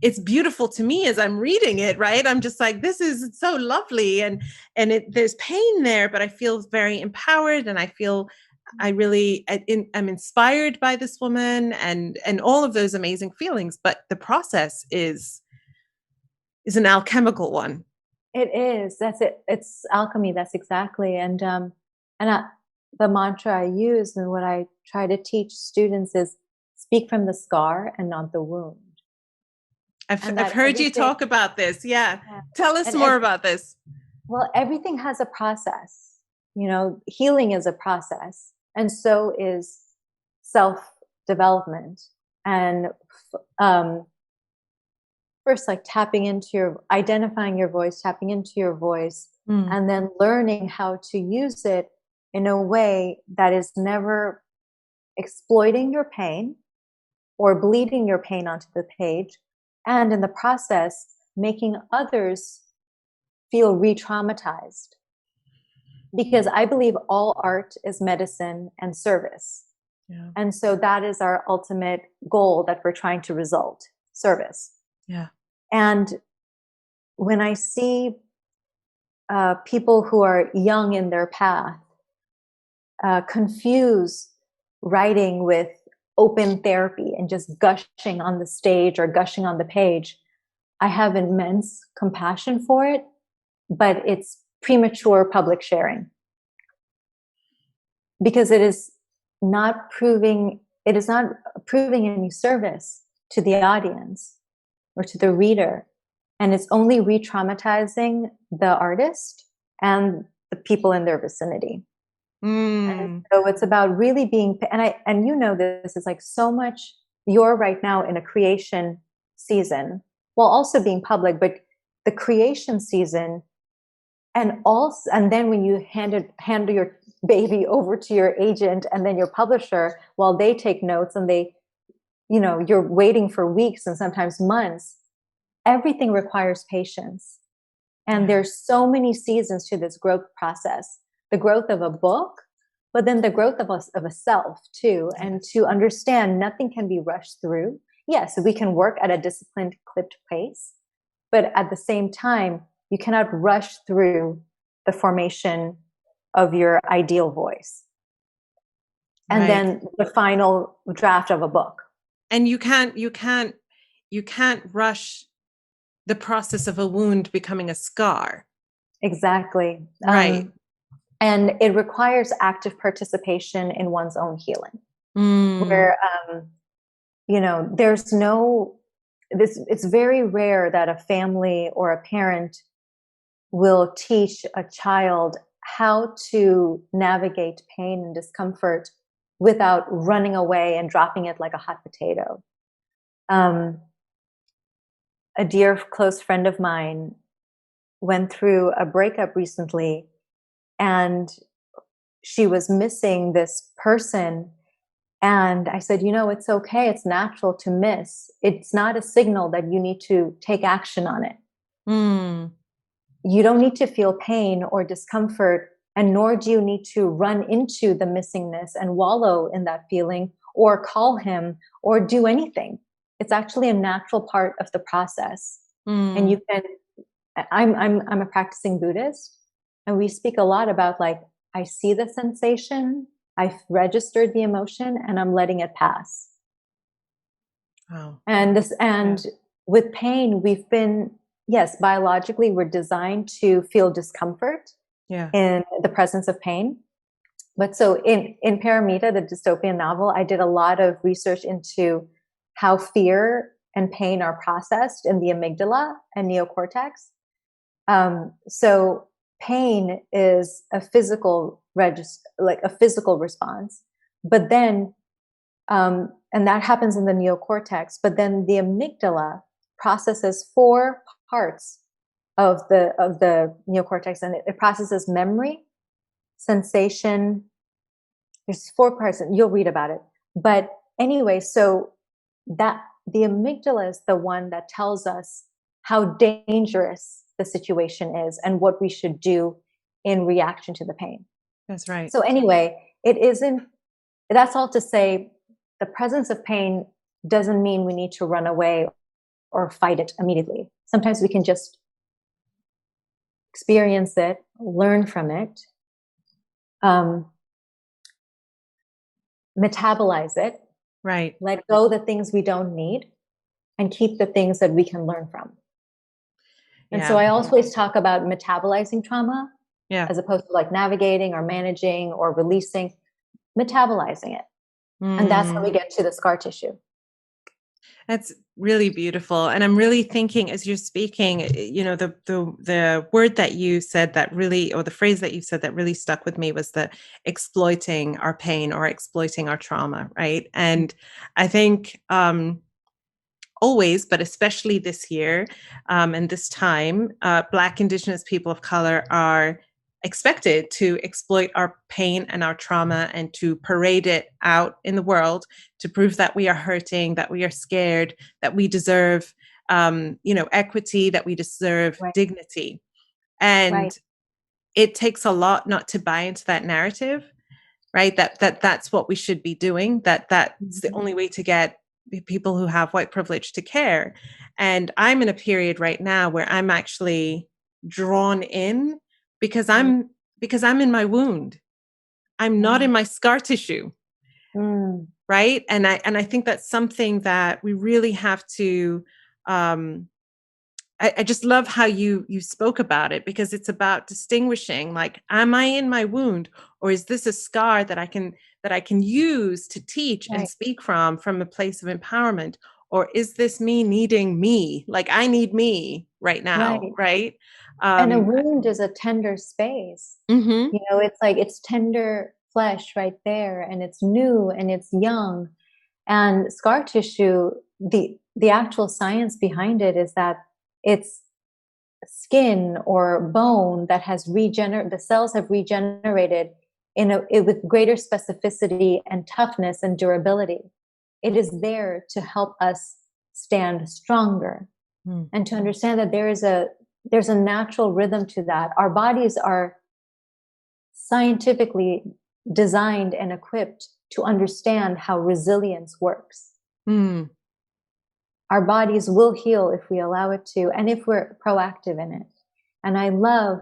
Speaker 1: It's beautiful to me as I'm reading it, right? I'm just like, this is so lovely. And there's pain there, but I feel very empowered, and I feel I'm inspired by this woman, and all of those amazing feelings. But the process is an alchemical one.
Speaker 2: It is. That's it. It's alchemy. That's exactly. And the mantra I use and what I try to teach students is speak from the scar and not the wound.
Speaker 1: I've heard you talk about this. Yeah. Tell us more about this.
Speaker 2: Well, everything has a process. You know, healing is a process, and so is self-development. And first, like identifying your voice, tapping into your voice, and then learning how to use it in a way that is never exploiting your pain or bleeding your pain onto the page. And in the process, making others feel re-traumatized. Because I believe all art is medicine and service. Yeah. And so that is our ultimate goal that we're trying to result, service.
Speaker 1: Yeah.
Speaker 2: And when I see people who are young in their path confuse writing with open therapy and just gushing on the stage or gushing on the page, I have immense compassion for it, but it's premature public sharing. Because it is not proving any service to the audience or to the reader. And it's only re-traumatizing the artist and the people in their vicinity. And so it's about really being, and you know, this is like so much, you're right now in a creation season, while also being public, but the creation season, and then when you hand your baby over to your agent and then your publisher, while they take notes and they, you know, you're waiting for weeks and sometimes months, everything requires patience. And there's so many seasons to this growth process. The growth of a book, but then the growth of a self too. And to understand nothing can be rushed through. Yes, we can work at a disciplined, clipped pace, but at the same time, you cannot rush through the formation of your ideal voice. And then the final draft of a book.
Speaker 1: And you can't rush the process of a wound becoming a scar.
Speaker 2: Exactly.
Speaker 1: Right.
Speaker 2: And it requires active participation in one's own healing. Where, you know, it's very rare that a family or a parent will teach a child how to navigate pain and discomfort without running away and dropping it like a hot potato. A dear close friend of mine went through a breakup recently, and she was missing this person. And I said, you know, it's okay. It's natural to miss. It's not a signal that you need to take action on it. You don't need to feel pain or discomfort, and nor do you need to run into the missingness and wallow in that feeling or call him or do anything. It's actually a natural part of the process. And you can, I'm a practicing Buddhist, and we speak a lot about like, I see the sensation, I've registered the emotion, and I'm letting it pass.
Speaker 1: Wow.
Speaker 2: And with pain, we've been, yes, biologically, we're designed to feel discomfort in the presence of pain. But so in Paramita, the dystopian novel, I did a lot of research into how fear and pain are processed in the amygdala and neocortex. So pain is a physical like a physical response, but then and that happens in the neocortex, but then the amygdala processes 4 parts of the neocortex, and it processes memory, sensation. There's 4 parts, and you'll read about it. But anyway, so that the amygdala is the one that tells us how dangerous the situation is and what we should do in reaction to the pain.
Speaker 1: That's right.
Speaker 2: So anyway, it isn't, that's all to say, the presence of pain doesn't mean we need to run away or fight it immediately. Sometimes we can just experience it, learn from it, metabolize it,
Speaker 1: right?
Speaker 2: Let go the things we don't need, and keep the things that we can learn from. And so I always talk about metabolizing trauma, as opposed to like navigating or managing or releasing, metabolizing it. And that's how we get to the scar tissue.
Speaker 1: That's really beautiful. And I'm really thinking as you're speaking, you know, the word that you said that really, or the phrase that you said that really stuck with me was the exploiting our pain or exploiting our trauma, right? And I think always, but especially this year and this time, Black, Indigenous people of color are expected to exploit our pain and our trauma and to parade it out in the world to prove that we are hurting, that we are scared, that we deserve, equity, that we deserve dignity. And it takes a lot not to buy into that narrative, right? That's what we should be doing, that's the only way to get people who have white privilege to care. And I'm in a period right now where I'm actually drawn in because I'm in my wound. I'm not in my scar tissue. Right. And I think that's something that we really have to I just love how you spoke about it, because it's about distinguishing, like, am I in my wound, or is this a scar that I can use to teach and speak from a place of empowerment? Or is this me needing me? Like, I need me right now. Right.
Speaker 2: And a wound is a tender space. You know, it's like, it's tender flesh right there, and it's new and it's young. And scar tissue, the actual science behind it is that it's skin or bone that has the cells have regenerated with greater specificity and toughness and durability. It is there to help us stand stronger and to understand that there's a natural rhythm to that. Our bodies are scientifically designed and equipped to understand how resilience works. Our bodies will heal if we allow it to, and if we're proactive in it. And I love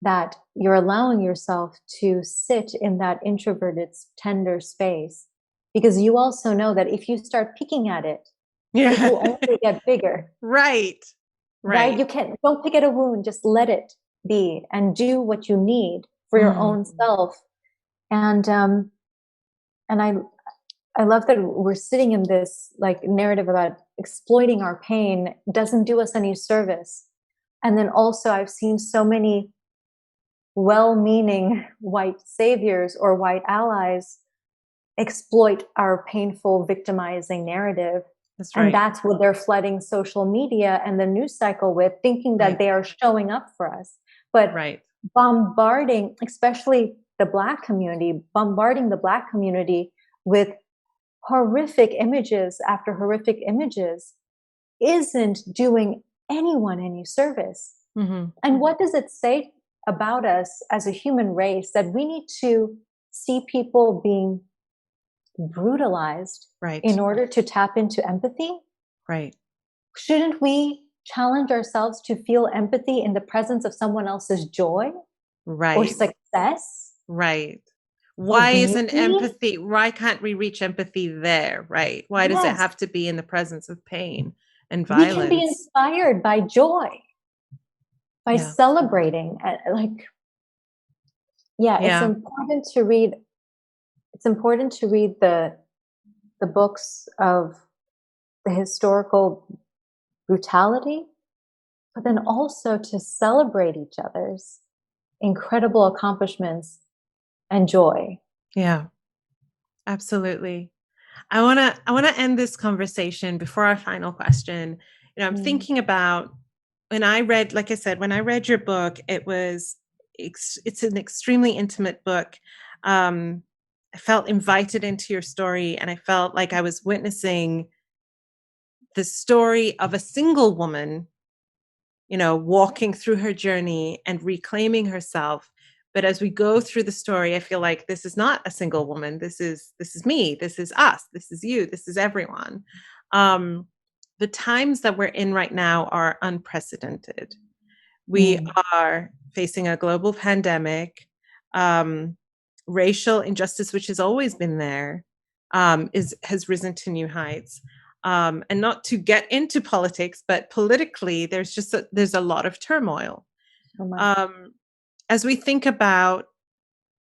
Speaker 2: that you're allowing yourself to sit in that introverted, tender space, because you also know that if you start picking at it, it will only get bigger. Right. You don't pick at a wound, just let it be and do what you need for your own self. And I love that we're sitting in this like narrative about exploiting our pain doesn't do us any service. And then also I've seen so many well-meaning white saviors or white allies exploit our painful, victimizing narrative. That's right. And that's what they're flooding social media and the news cycle with, thinking that they are showing up for us. But bombarding, especially the Black community, with horrific images after horrific images isn't doing anyone any service. And what does it say about us as a human race that we need to see people being brutalized in order to tap into empathy? Shouldn't we challenge ourselves to feel empathy in the presence of someone else's joy or success? Why isn't empathy? Why can't we reach empathy there? Why does it have to be in the presence of pain and violence? We can be inspired by joy, by celebrating. It's important to read. It's important to read the books of the historical brutality, but then also to celebrate each other's incredible accomplishments and joy.
Speaker 1: Yeah, absolutely. I want to end this conversation before our final question. I'm thinking about when I read, like I said, when I read your book, it's an extremely intimate book. I felt invited into your story, and I felt like I was witnessing the story of a single woman, walking through her journey and reclaiming herself. But as we go through the story, I feel like this is not a single woman. This is me. This is us. This is you. This is everyone. The times that we're in right now are unprecedented. We are facing a global pandemic. Racial injustice, which has always been there, has risen to new heights. And not to get into politics, but politically, there's a lot of turmoil. As we think about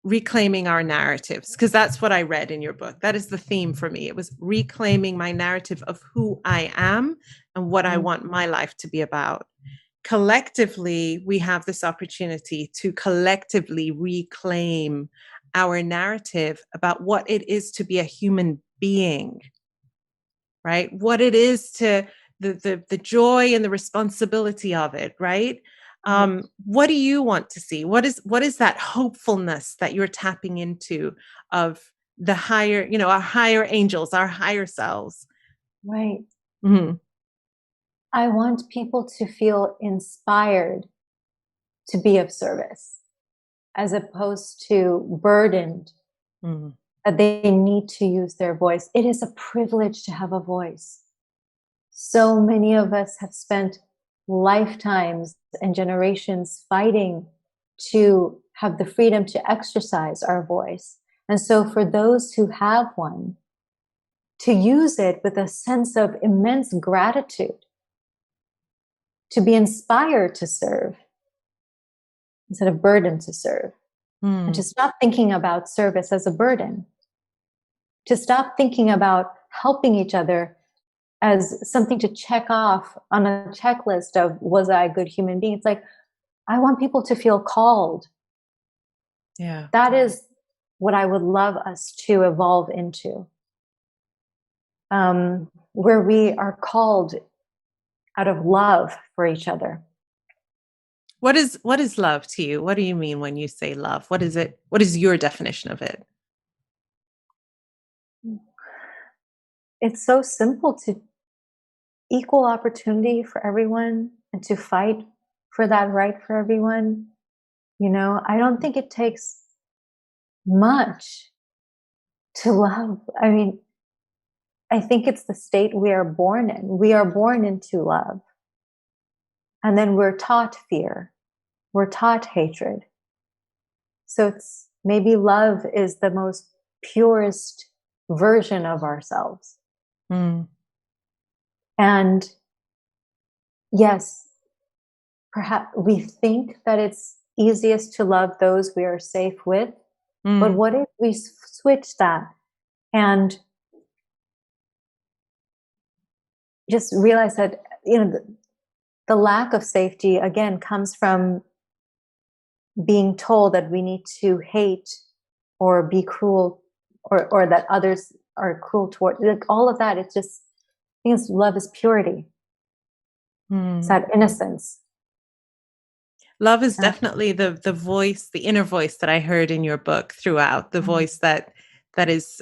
Speaker 1: reclaiming our narratives, because that's what I read in your book. That is the theme for me. It was reclaiming my narrative of who I am and what I want my life to be about. Collectively, we have this opportunity to collectively reclaim our narrative about what it is to be a human being, right? What it is to the joy and the responsibility of it, right? What do you want to see? What is that hopefulness that you're tapping into of the higher, our higher angels, our higher selves?
Speaker 2: Right.
Speaker 1: Mm-hmm.
Speaker 2: I want people to feel inspired to be of service, as opposed to burdened that they need to use their voice. It is a privilege to have a voice. So many of us have spent lifetimes and generations fighting to have the freedom to exercise our voice. And so for those who have one, to use it with a sense of immense gratitude, to be inspired to serve instead of burdened to serve, and to stop thinking about service as a burden, to stop thinking about helping each other as something to check off on a checklist of, was I a good human being? It's like, I want people to feel called.
Speaker 1: Yeah.
Speaker 2: That is what I would love us to evolve into, where we are called out of love for each other.
Speaker 1: What is love to you? What do you mean when you say love? What is it? What is your definition of it?
Speaker 2: It's so simple to equal opportunity for everyone and to fight for that right for everyone. I don't think it takes much to love. I mean, I think it's the state we are born in. We are born into love. And then we're taught fear. We're taught hatred. So it's maybe love is the most purest version of ourselves. And yes, perhaps we think that it's easiest to love those we are safe with. But what if we switch that and just realize that, the lack of safety, again, comes from being told that we need to hate or be cruel, or that others are cruel toward, like all of that. It's just, I think love is purity. It's that innocence.
Speaker 1: Love is definitely the voice, the inner voice that I heard in your book throughout. The voice that is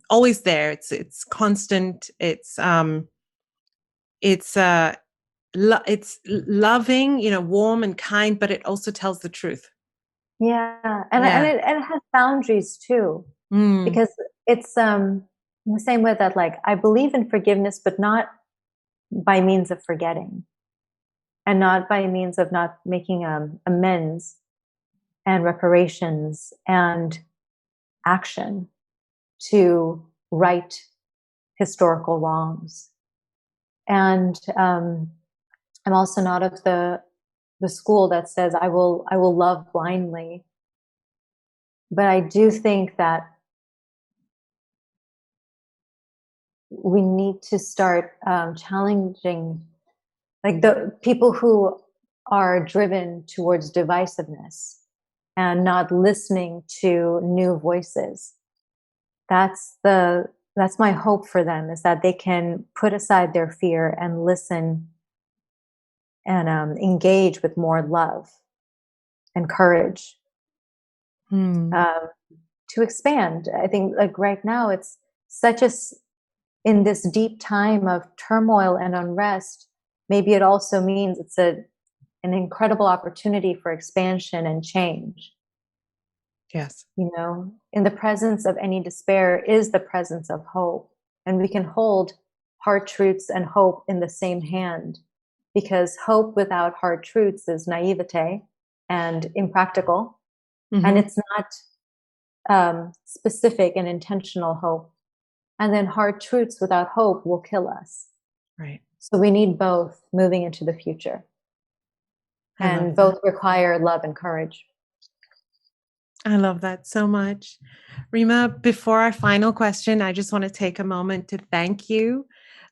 Speaker 1: always there. It's constant. It's loving, warm and kind, but it also tells the truth.
Speaker 2: Yeah, and it has boundaries too, because it's in the same way that, like, I believe in forgiveness, but not by means of forgetting, and not by means of not making amends and reparations and action to right historical wrongs. And I'm also not of the school that says I will love blindly. But I do think that we need to start challenging, like, the people who are driven towards divisiveness and not listening to new voices. That's my hope for them, is that they can put aside their fear and listen and engage with more love and courage to expand. I think like right now it's in this deep time of turmoil and unrest, maybe it also means it's an incredible opportunity for expansion and change.
Speaker 1: Yes.
Speaker 2: You know, in the presence of any despair is the presence of hope. And we can hold hard truths and hope in the same hand, because hope without hard truths is naivete and impractical. And it's not specific and intentional hope. And then hard truths without hope will kill us.
Speaker 1: Right.
Speaker 2: So we need both moving into the future. And both require love and courage.
Speaker 1: I love that so much. Reema, before our final question, I just want to take a moment to thank you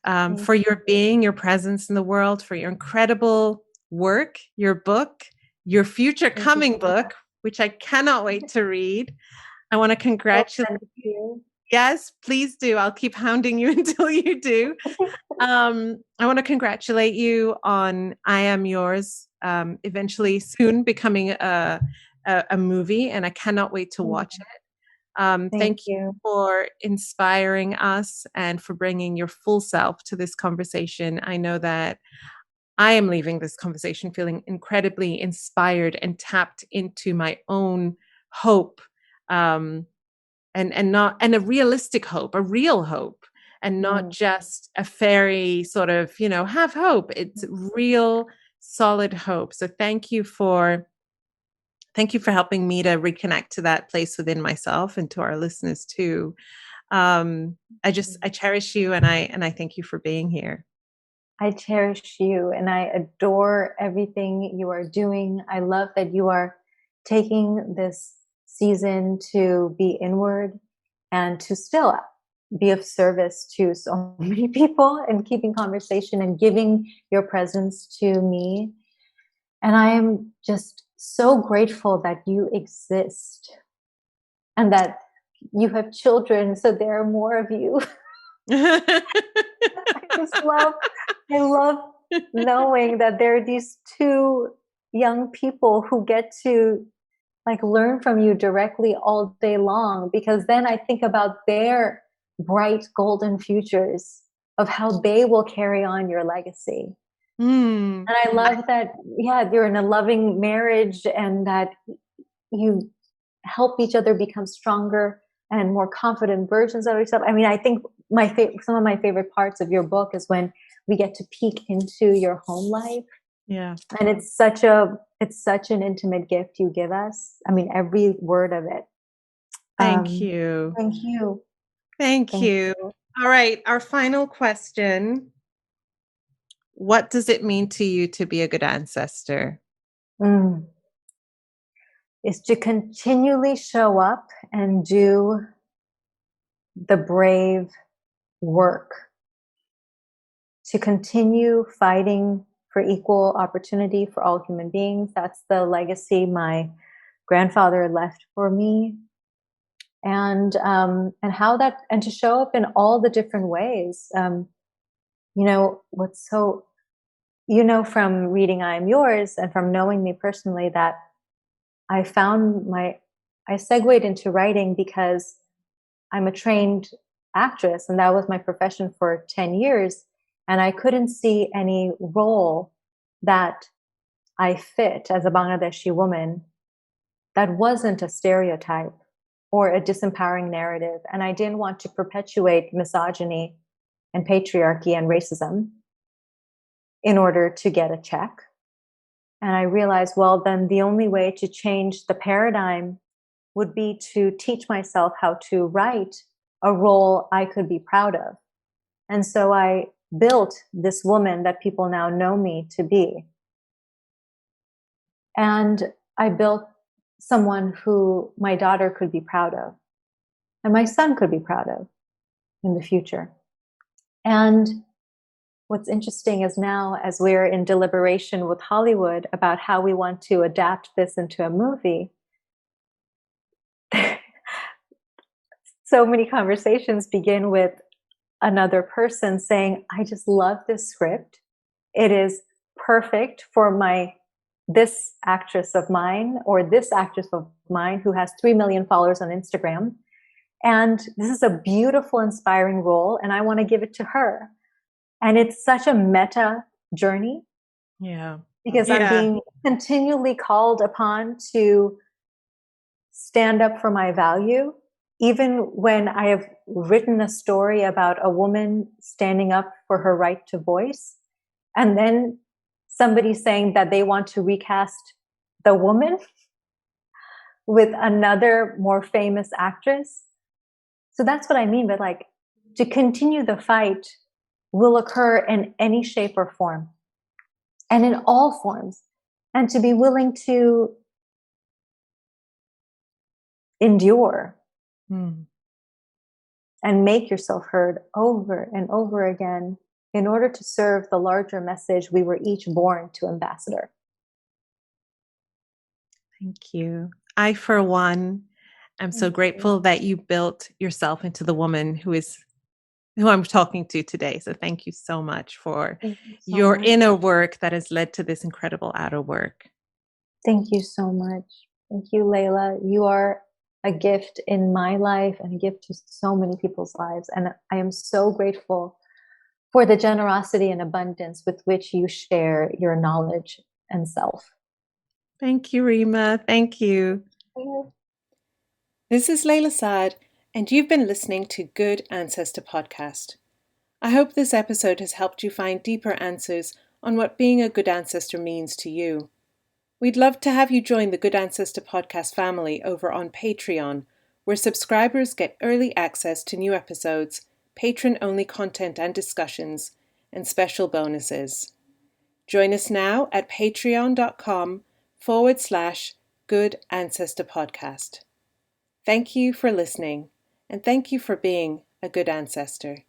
Speaker 1: for your being, your presence in the world, for your incredible work, your book, your future coming book, which I cannot wait to read. I want to congratulate you. Yes, please do. I'll keep hounding you until you do. I want to congratulate you on I Am Yours, eventually soon becoming a movie, and I cannot wait to watch it. Thank you for inspiring us and for bringing your full self to this conversation. I know that I am leaving this conversation feeling incredibly inspired and tapped into my own hope, and a realistic hope, a real hope, and not just a fairy sort of, have hope. It's real, solid hope. So thank you for helping me to reconnect to that place within myself, and to our listeners too. I cherish you, and I thank you for being here.
Speaker 2: I cherish you, and I adore everything you are doing. I love that you are taking this season to be inward and to still be of service to so many people, and keeping conversation and giving your presence to me. And I am just so grateful that you exist and that you have children, so there are more of you. I love knowing that there are these two young people who get to like learn from you directly all day long, because then I think about their bright golden futures of how they will carry on your legacy. And I love that, you're in a loving marriage, and that you help each other become stronger and more confident versions of yourself. I mean, I think some of my favorite parts of your book is when we get to peek into your home life.
Speaker 1: Yeah.
Speaker 2: And it's such an intimate gift you give us. I mean, every word of it.
Speaker 1: Thank you.
Speaker 2: Thank you.
Speaker 1: Thank you. All right. Our final question. What does it mean to you to be a good ancestor?
Speaker 2: Is to continually show up and do the brave work, to continue fighting for equal opportunity for all human beings. That's the legacy my grandfather left for me. And to show up in all the different ways. From reading I Am Yours and from knowing me personally, that I segued into writing because I'm a trained actress, and that was my profession for 10 years. And I couldn't see any role that I fit as a Bangladeshi woman that wasn't a stereotype or a disempowering narrative. And I didn't want to perpetuate misogyny and patriarchy and racism in order to get a check. And I realized, well, then the only way to change the paradigm would be to teach myself how to write a role I could be proud of. And so I built this woman that people now know me to be. And I built someone who my daughter could be proud of, and my son could be proud of in the future. And what's interesting is now, as we're in deliberation with Hollywood about how we want to adapt this into a movie, so many conversations begin with another person saying, I just love this script. It is perfect for this actress of mine or this actress of mine who has 3 million followers on Instagram. And this is a beautiful, inspiring role, and I want to give it to her. And it's such a meta journey.
Speaker 1: Yeah.
Speaker 2: Because I'm being continually called upon to stand up for my value. Even when I have written a story about a woman standing up for her right to voice, and then somebody saying that they want to recast the woman with another more famous actress. So that's what I mean. But like, to continue the fight will occur in any shape or form, and in all forms, and to be willing to endure and make yourself heard over and over again in order to serve the larger message we were each born to ambassador.
Speaker 1: Thank you. I, for one, am so grateful that you built yourself into the woman who I'm talking to today. So thank you so much for your inner work that has led to this incredible outer work.
Speaker 2: Thank you so much. Thank you, Layla. You are a gift in my life and a gift to so many people's lives. And I am so grateful for the generosity and abundance with which you share your knowledge and self.
Speaker 1: Thank you, Reema. Thank you. This is Layla Saad, and you've been listening to Good Ancestor Podcast. I hope this episode has helped you find deeper answers on what being a good ancestor means to you. We'd love to have you join the Good Ancestor Podcast family over on Patreon, where subscribers get early access to new episodes, patron-only content and discussions, and special bonuses. Join us now at patreon.com/Good Ancestor Podcast. Thank you for listening, and thank you for being a good ancestor.